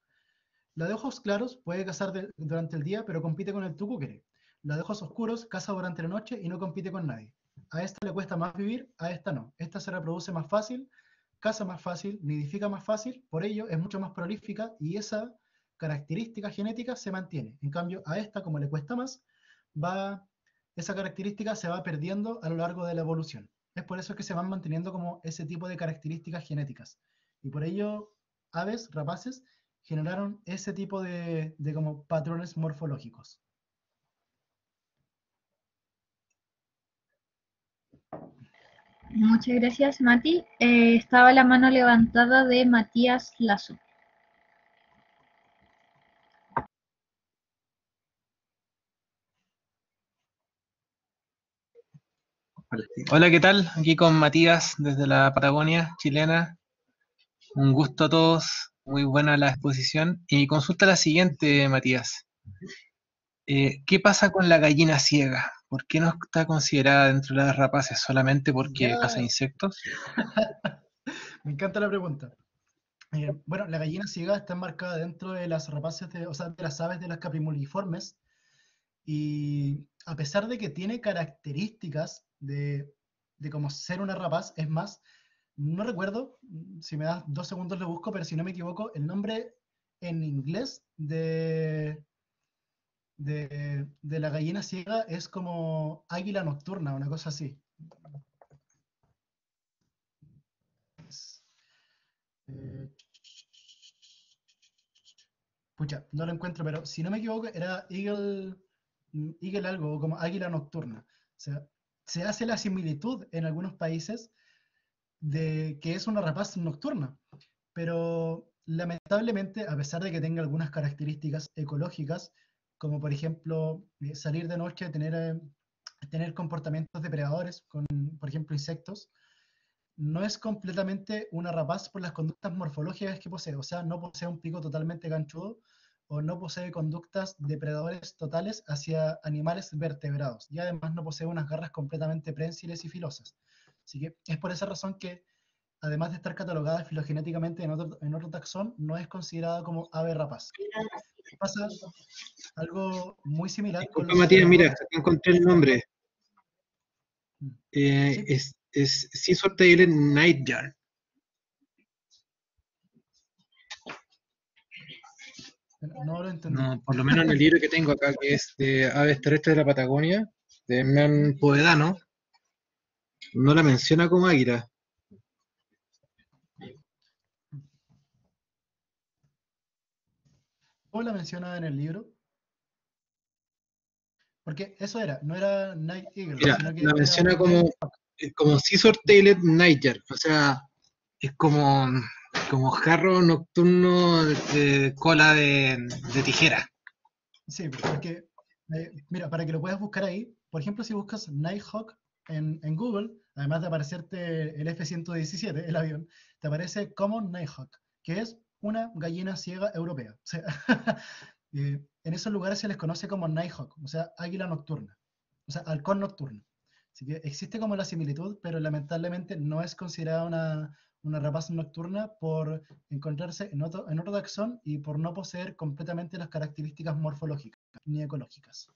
La de ojos claros puede cazar durante el día, pero compite con el tucúquere. La de ojos oscuros caza durante la noche y no compite con nadie. A esta le cuesta más vivir, a esta no. Esta se reproduce más fácil, caza más fácil, nidifica más fácil, por ello es mucho más prolífica y esa característica genética se mantiene. En cambio, a esta, como le cuesta más, va, esa característica se va perdiendo a lo largo de la evolución. Es por eso que se van manteniendo como ese tipo de características genéticas. Y por ello, aves, rapaces, generaron ese tipo de como patrones morfológicos. Muchas gracias, Mati. Estaba la mano levantada de Matías Lazo. Hola, ¿qué tal? Aquí con Matías desde la Patagonia chilena. Un gusto a todos, muy buena la exposición. Y consulta la siguiente, Matías. ¿Qué pasa con la gallina ciega? ¿Por qué no está considerada dentro de las rapaces? ¿Solamente porque caza Ya. insectos? Me encanta la pregunta. Bueno, la gallina ciega está enmarcada dentro de las rapaces, o sea, de las aves de las caprimuliformes, y a pesar de que tiene características de como ser una rapaz, es más, no recuerdo, si me das 2 segundos lo busco, pero si no me equivoco, el nombre en inglés de la gallina ciega es como águila nocturna, una cosa así. Eh, Pucha, no lo encuentro, pero si no me equivoco, era Eagle. eagle algo, o como águila nocturna. O sea, se hace la similitud en algunos países de que es una rapaz nocturna, pero lamentablemente, a pesar de que tenga algunas características ecológicas, como por ejemplo salir de noche, tener comportamientos depredadores con, por ejemplo, insectos, no es completamente una rapaz por las conductas morfológicas que posee. O sea, no posee un pico totalmente ganchudo o no posee conductas depredadores totales hacia animales vertebrados. Y además no posee unas garras completamente prensiles y filosas. Así que es por esa razón que, además de estar catalogada filogenéticamente en otro taxón, no es considerada como ave rapaz. Pasa algo muy similar con Disculpa, los Matías, mira, predadores. acá encontré el nombre. Sí, Es Scissor-tailed Nightjar. no lo entendí. No, por lo menos en el libro que tengo acá, que es de Aves Terrestres de la Patagonia, de Hernán Povedano, no la menciona como águila. ¿Cómo la menciona en el libro? Porque eso era, no era Night Eagle, Mira, sino la que era menciona Night. como Scissor-tailed Nightjar, o sea, es como jarro nocturno de cola de tijera. Sí, porque, mira, para que lo puedas buscar ahí, por ejemplo, si buscas Nighthawk en Google, además de aparecerte el F-117, el avión, te aparece Common Nighthawk, que es una gallina ciega europea. O sea, en esos lugares se les conoce como Nighthawk, o sea, águila nocturna, o sea, halcón nocturno. Así que existe como la similitud, pero lamentablemente no es considerada una rapaz nocturna por encontrarse en otro taxón y por no poseer completamente las características morfológicas ni ecológicas.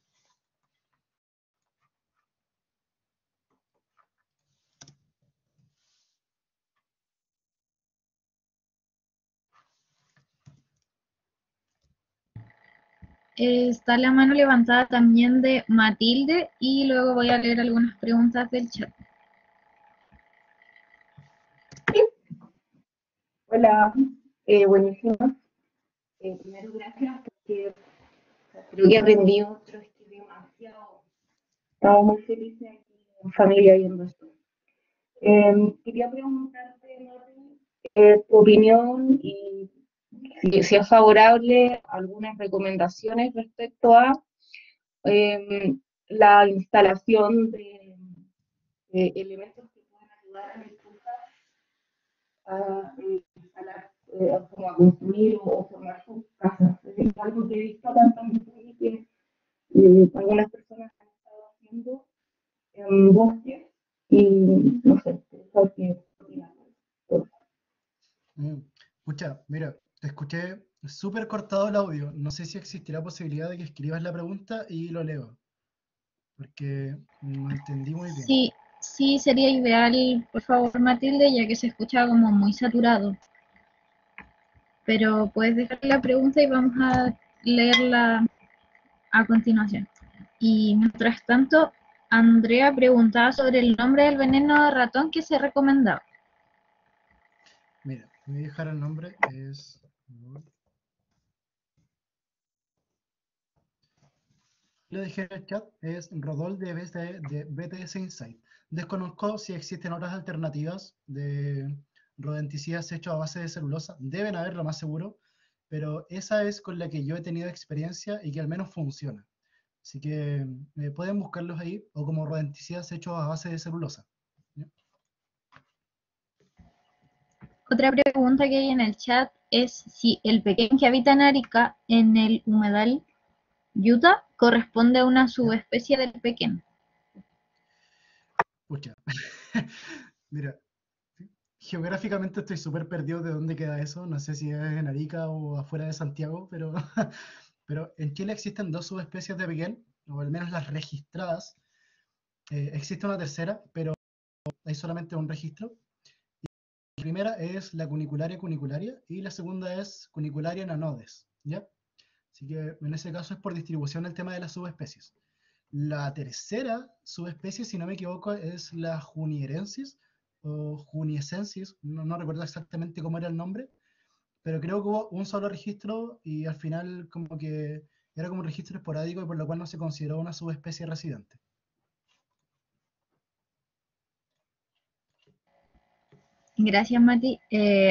Está la mano levantada también de Matilde y luego voy a leer algunas preguntas del chat. Hola, buenísimo. Primero, gracias porque creo que aprendí otro demasiado. Estamos muy felices aquí en familia viendo esto. Quería preguntarte, Martín, tu opinión y si es favorable algunas recomendaciones respecto a la instalación de elementos que puedan ayudar a impulsar a instalar, como a consumir o formar sus casas. Es algo que he visto tanto en YouTube que algunas personas han estado haciendo en bosques y no sé, eso que opinas. Escucha, mira, te escuché súper cortado el audio. No sé si existirá posibilidad de que escribas la pregunta y lo leo, porque no entendí muy bien. Sí, sí, sería ideal, por favor, Matilde, ya que se escucha como muy saturado. Pero puedes dejar la pregunta y vamos a leerla a continuación. Y mientras tanto, Andrea preguntaba sobre el nombre del veneno de ratón que se recomendaba. Mira, voy a dejar el nombre, lo dejé en el chat, es Rodol de BTS Insight. Desconozco si existen otras alternativas de rodenticidas hechos a base de celulosa. Deben haber, lo más seguro, pero esa es con la que yo he tenido experiencia y que al menos funciona. Así que pueden buscarlos ahí, o como rodenticidas hechos a base de celulosa. ¿Ya? Otra pregunta que hay en el chat es si el pequeño que habita en Arica, en el humedal Utah, corresponde a una ¿Ya? subespecie del pequeño. Pucha. Mira, geográficamente estoy súper perdido de dónde queda eso. No sé si es en Arica o afuera de Santiago, pero, pero en Chile existen dos subespecies de pequén, o al menos las registradas. Existe una tercera, pero hay solamente un registro. La primera es la cunicularia cunicularia y la segunda es cunicularia nanodes, ¿ya? Así que en ese caso es por distribución el tema de las subespecies. La tercera subespecie, si no me equivoco, es la junierensis o juniesensis, no recuerdo exactamente cómo era el nombre, pero creo que hubo un solo registro y al final como que era como un registro esporádico y por lo cual no se consideró una subespecie residente. Gracias, Mati.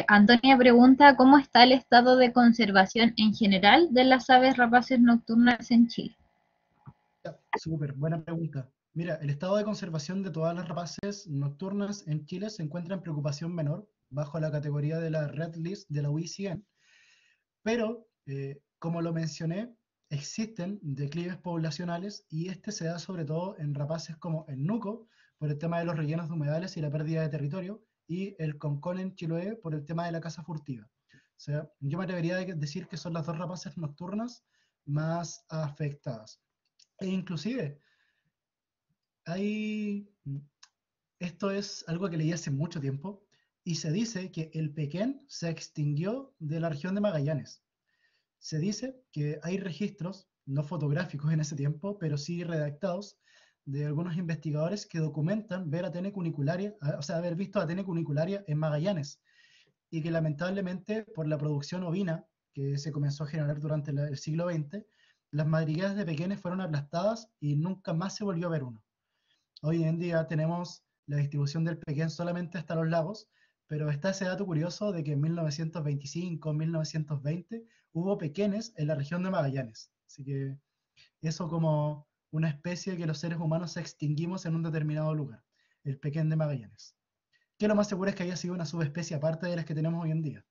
Antonia pregunta, ¿cómo está el estado de conservación en general de las aves rapaces nocturnas en Chile? Súper, buena pregunta. Mira, el estado de conservación de todas las rapaces nocturnas en Chile se encuentra en preocupación menor, bajo la categoría de la Red List de la UICN, pero, como lo mencioné, existen declives poblacionales y este se da sobre todo en rapaces como el nuco, por el tema de los rellenos de humedales y la pérdida de territorio, y el concón en Chiloé por el tema de la caza furtiva. O sea, yo me atrevería a decir que son las dos rapaces nocturnas más afectadas. E inclusive, hay, esto es algo que leí hace mucho tiempo, y se dice que el pequén se extinguió de la región de Magallanes. Se dice que hay registros, no fotográficos en ese tiempo, pero sí redactados, de algunos investigadores que documentan ver a Atene cunicularia, o sea, haber visto a Atene cunicularia en Magallanes, y que lamentablemente por la producción ovina que se comenzó a generar durante el siglo XX, las madrigueras de pequeños fueron aplastadas y nunca más se volvió a ver uno. Hoy en día tenemos la distribución del pequeño solamente hasta los lagos, pero está ese dato curioso de que en 1925, 1920 hubo pequeños en la región de Magallanes. Así que eso como una especie que los seres humanos extinguimos en un determinado lugar, el pequeño de Magallanes. Que lo más seguro es que haya sido una subespecie aparte de las que tenemos hoy en día.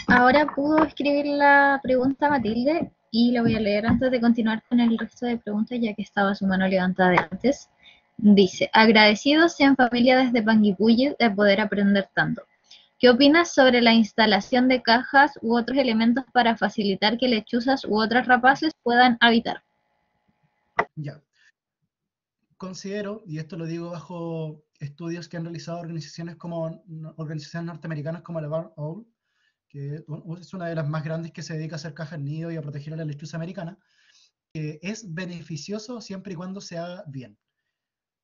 Ahora pudo escribir la pregunta Matilde y la voy a leer antes de continuar con el resto de preguntas, ya que estaba su mano levantada de antes. Dice, agradecidos sean familia desde Panguipulli de poder aprender tanto. ¿Qué opinas sobre la instalación de cajas u otros elementos para facilitar que lechuzas u otras rapaces puedan habitar? Ya. Considero, y esto lo digo bajo estudios que han realizado organizaciones como organizaciones norteamericanas como la Barn Owl, que es una de las más grandes que se dedica a hacer cajas nido y a proteger a la lechuza americana, que es beneficioso siempre y cuando se haga bien.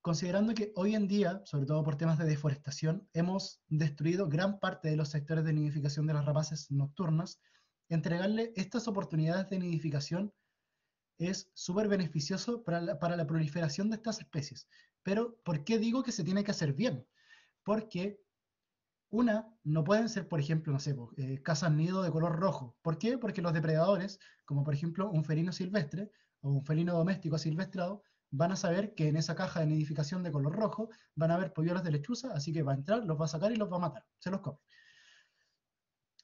Considerando que hoy en día, sobre todo por temas de deforestación, hemos destruido gran parte de los sectores de nidificación de las rapaces nocturnas, entregarle estas oportunidades de nidificación es súper beneficioso para la proliferación de estas especies. Pero, ¿por qué digo que se tiene que hacer bien? Porque no pueden ser, por ejemplo, no sé, casas nido de color rojo. ¿Por qué? Porque los depredadores, como por ejemplo un felino silvestre o un felino doméstico asilvestrado, van a saber que en esa caja de nidificación de color rojo van a haber polluelos de lechuza, así que va a entrar, los va a sacar y los va a matar, se los come.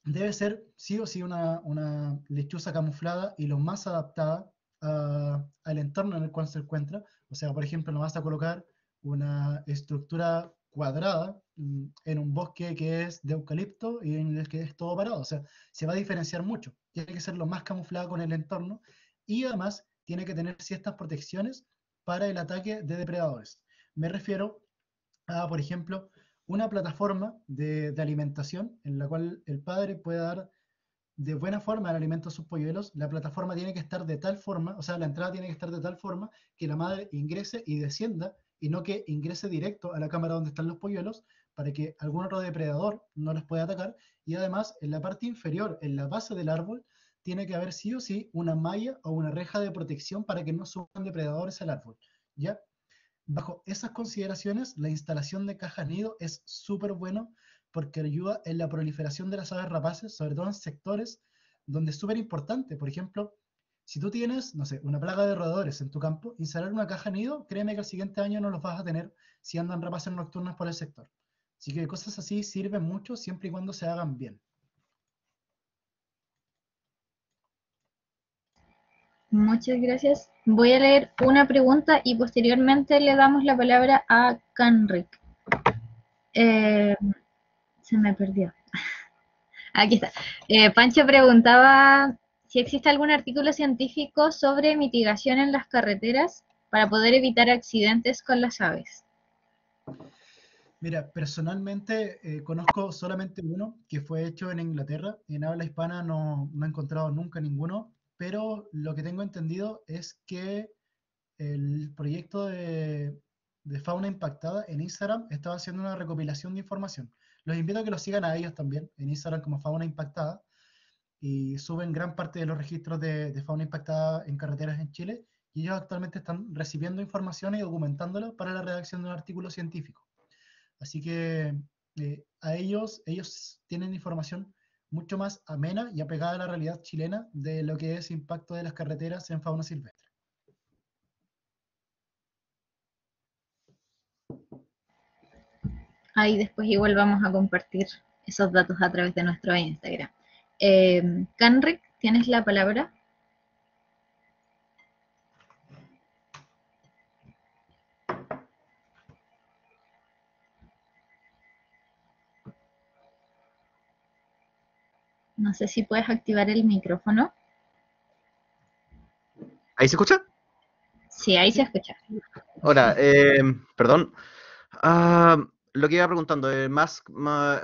Debe ser sí o sí una lechuza camuflada y lo más adaptada al entorno en el cual se encuentra. O sea, por ejemplo, no vas a colocar una estructura cuadrada en un bosque que es de eucalipto y en el que es todo parado. O sea, se va a diferenciar mucho. Tiene que ser lo más camuflada con el entorno y además tiene que tener ciertas protecciones para el ataque de depredadores. Me refiero a, por ejemplo, una plataforma de alimentación en la cual el padre pueda dar de buena forma el alimento a sus polluelos. La plataforma tiene que estar de tal forma, o sea, la entrada tiene que estar de tal forma que la madre ingrese y descienda y no que ingrese directo a la cámara donde están los polluelos para que algún otro depredador no los pueda atacar. Y además, en la parte inferior, en la base del árbol, tiene que haber sí o sí una malla o una reja de protección para que no suban depredadores al árbol. ¿Ya? Bajo esas consideraciones, la instalación de cajas nido es súper bueno porque ayuda en la proliferación de las aves rapaces, sobre todo en sectores donde es súper importante. Por ejemplo, si tú tienes, no sé, una plaga de roedores en tu campo, instalar una caja nido, créeme que el siguiente año no los vas a tener si andan rapaces nocturnas por el sector. Así que cosas así sirven mucho siempre y cuando se hagan bien. Muchas gracias. Voy a leer una pregunta y posteriormente le damos la palabra a Canric. Eh, Se me perdió. Aquí está. Pancho preguntaba si existe algún artículo científico sobre mitigación en las carreteras para poder evitar accidentes con las aves. Mira, personalmente conozco solamente uno que fue hecho en Inglaterra. En habla hispana no he encontrado nunca ninguno, pero lo que tengo entendido es que el proyecto de fauna impactada en Instagram estaba haciendo una recopilación de información. los invito a que los sigan a ellos también, en Instagram como Fauna Impactada, y suben gran parte de los registros de fauna impactada en carreteras en Chile, y ellos actualmente están recibiendo información y documentándola para la redacción de un artículo científico. Así que ellos tienen información mucho más amena y apegada a la realidad chilena de lo que es impacto de las carreteras en fauna silvestre. Ahí después igual vamos a compartir esos datos a través de nuestro Instagram. Canric, ¿tienes la palabra? No sé si puedes activar el micrófono. ¿Ahí se escucha? Sí, ahí se escucha. Hola, perdón. Lo que iba preguntando,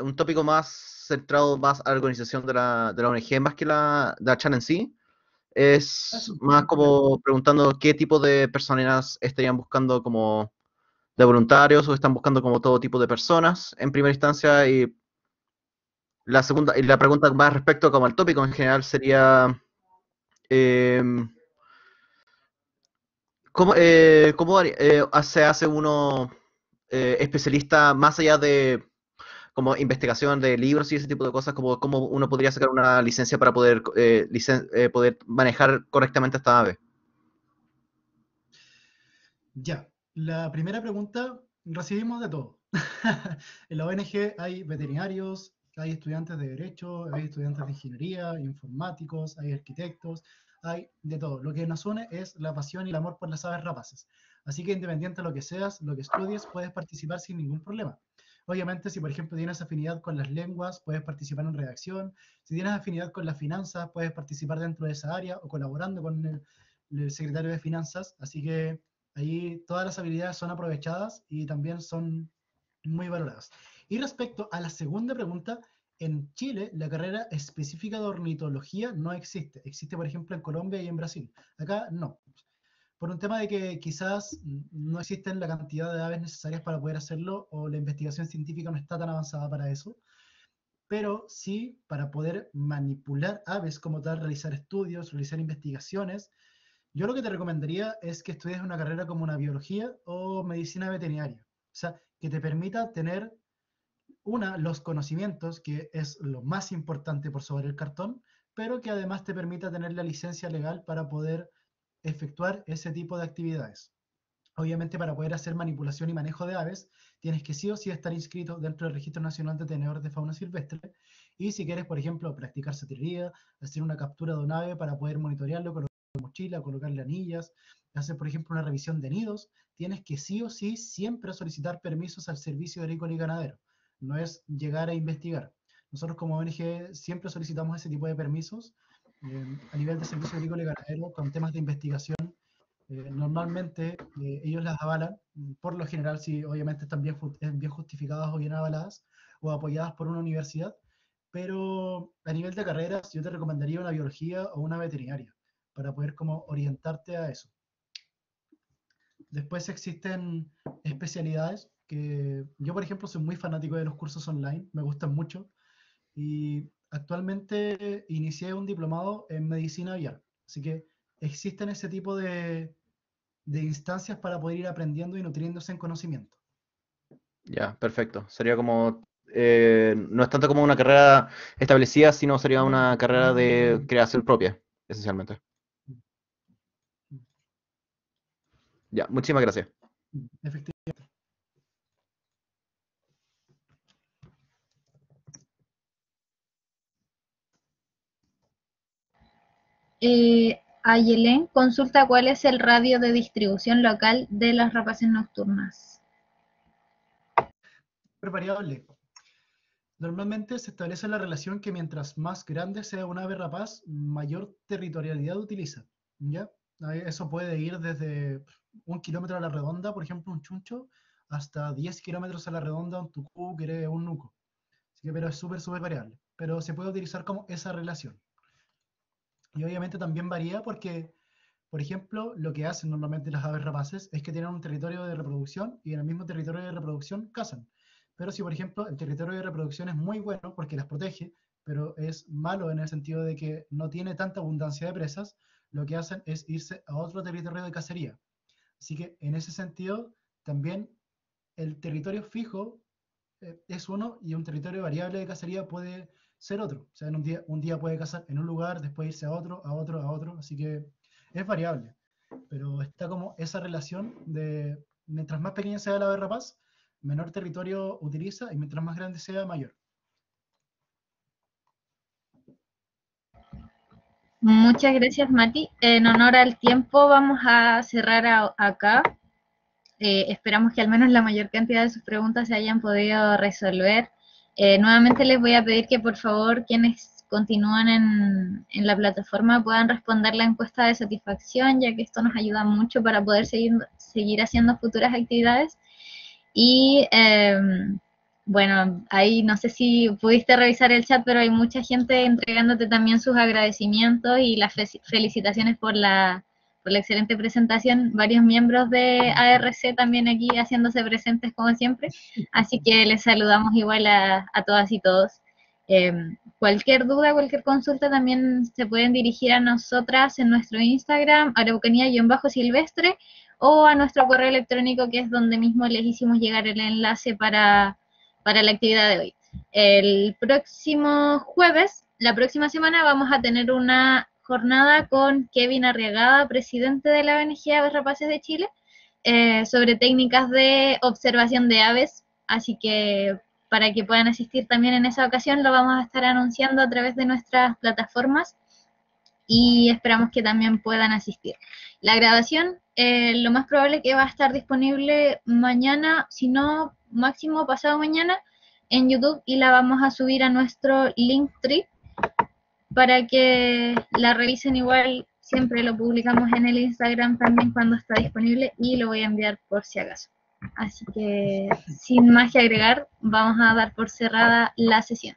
un tópico más centrado más a la organización de la ONG, más que de la Chan en sí, es más como preguntando qué tipo de personas estarían buscando como de voluntarios o están buscando como todo tipo de personas en primera instancia, y la pregunta más respecto como al tópico en general sería ¿cómo se hace uno especialista más allá de como investigación de libros y ese tipo de cosas, como cómo uno podría sacar una licencia para poder manejar correctamente esta ave? Ya, la primera pregunta, recibimos de todo. En la ONG hay veterinarios, hay estudiantes de derecho, hay estudiantes de ingeniería, informáticos, hay arquitectos, hay de todo. Lo que nos une es la pasión y el amor por las aves rapaces. Así que independiente de lo que seas, lo que estudies, puedes participar sin ningún problema. Obviamente, si por ejemplo tienes afinidad con las lenguas, puedes participar en redacción. Si tienes afinidad con las finanzas, puedes participar dentro de esa área o colaborando con el secretario de finanzas. Así que ahí todas las habilidades son aprovechadas y también son muy valoradas. Y respecto a la segunda pregunta, en Chile la carrera específica de ornitología no existe. Existe, por ejemplo, en Colombia y en Brasil. Acá no. Por un tema de que quizás no existen la cantidad de aves necesarias para poder hacerlo o la investigación científica no está tan avanzada para eso. Pero sí, para poder manipular aves como tal, realizar estudios, realizar investigaciones, yo lo que te recomendaría es que estudies una carrera como una biología o medicina veterinaria. O sea, que te permita tener, los conocimientos, que es lo más importante por sobre el cartón, pero que además te permita tener la licencia legal para poder efectuar ese tipo de actividades. Obviamente, para poder hacer manipulación y manejo de aves, tienes que sí o sí estar inscrito dentro del Registro Nacional de Tenedores de Fauna Silvestre. Y si quieres, por ejemplo, practicar cetrería, hacer una captura de un ave para poder monitorearlo, mochila, colocarle anillas, hacer por ejemplo una revisión de nidos, tienes que sí o sí siempre solicitar permisos al Servicio Agrícola y Ganadero. No es llegar a investigar. Nosotros como ONG siempre solicitamos ese tipo de permisos a nivel de Servicio Agrícola y Ganadero con temas de investigación. Normalmente ellos las avalan, por lo general si obviamente están bien justificadas o bien avaladas o apoyadas por una universidad, pero a nivel de carreras yo te recomendaría una biología o una veterinaria para poder como orientarte a eso. Después existen especialidades que yo, por ejemplo, soy muy fanático de los cursos online, me gustan mucho y actualmente inicié un diplomado en medicina aviar. Así que existen ese tipo de instancias para poder ir aprendiendo y nutriéndose en conocimiento. Ya, perfecto. Sería como, no es tanto como una carrera establecida, sino sería una carrera de creación propia, esencialmente. Ya, muchísimas gracias. Efectivamente. Ayelen consulta cuál es el radio de distribución local de las rapaces nocturnas. Súper variable. Normalmente se establece la relación que mientras más grande sea un ave rapaz, mayor territorialidad utiliza. ¿Ya? Eso puede ir desde 1 kilómetro a la redonda, por ejemplo, un chuncho, hasta 10 kilómetros a la redonda un tucú, que es un nuco. Así que, pero es súper variable. Pero se puede utilizar como esa relación. Y obviamente también varía porque, por ejemplo, lo que hacen normalmente las aves rapaces es que tienen un territorio de reproducción y en el mismo territorio de reproducción cazan. Pero si, por ejemplo, el territorio de reproducción es muy bueno porque las protege, pero es malo en el sentido de que no tiene tanta abundancia de presas, lo que hacen es irse a otro territorio de cacería. Así que en ese sentido, también el territorio fijo es uno y un territorio variable de cacería puede ser otro. O sea, en un día puede cazar en un lugar, después irse a otro, a otro, a otro. Así que es variable. Pero está como esa relación de mientras más pequeña sea la ave rapaz, menor territorio utiliza y mientras más grande sea, mayor. Muchas gracias, Mati. En honor al tiempo, vamos a cerrar acá. Esperamos que al menos la mayor cantidad de sus preguntas se hayan podido resolver. Nuevamente les voy a pedir que por favor quienes continúan en la plataforma puedan responder la encuesta de satisfacción, ya que esto nos ayuda mucho para poder seguir haciendo futuras actividades. Y bueno, ahí no sé si pudiste revisar el chat, pero hay mucha gente entregándote también sus agradecimientos y las felicitaciones por la excelente presentación. Varios miembros de ARC también aquí haciéndose presentes como siempre. Así que les saludamos igual a todas y todos. Cualquier duda, cualquier consulta también se pueden dirigir a nosotras en nuestro Instagram, araucanía-silvestre, o a nuestro correo electrónico, que es donde mismo les hicimos llegar el enlace para la actividad de hoy. El próximo jueves, la próxima semana, vamos a tener una jornada con Kevin Arriagada, presidente de la ONG Aves Rapaces de Chile, sobre técnicas de observación de aves, así que para que puedan asistir también en esa ocasión, lo vamos a estar anunciando a través de nuestras plataformas y esperamos que también puedan asistir. La grabación, lo más probable es que va a estar disponible mañana, si no máximo pasado mañana, en YouTube, y la vamos a subir a nuestro Linktree para que la revisen. Igual siempre lo publicamos en el Instagram también cuando está disponible, y lo voy a enviar por si acaso. Así que sin más que agregar, vamos a dar por cerrada la sesión.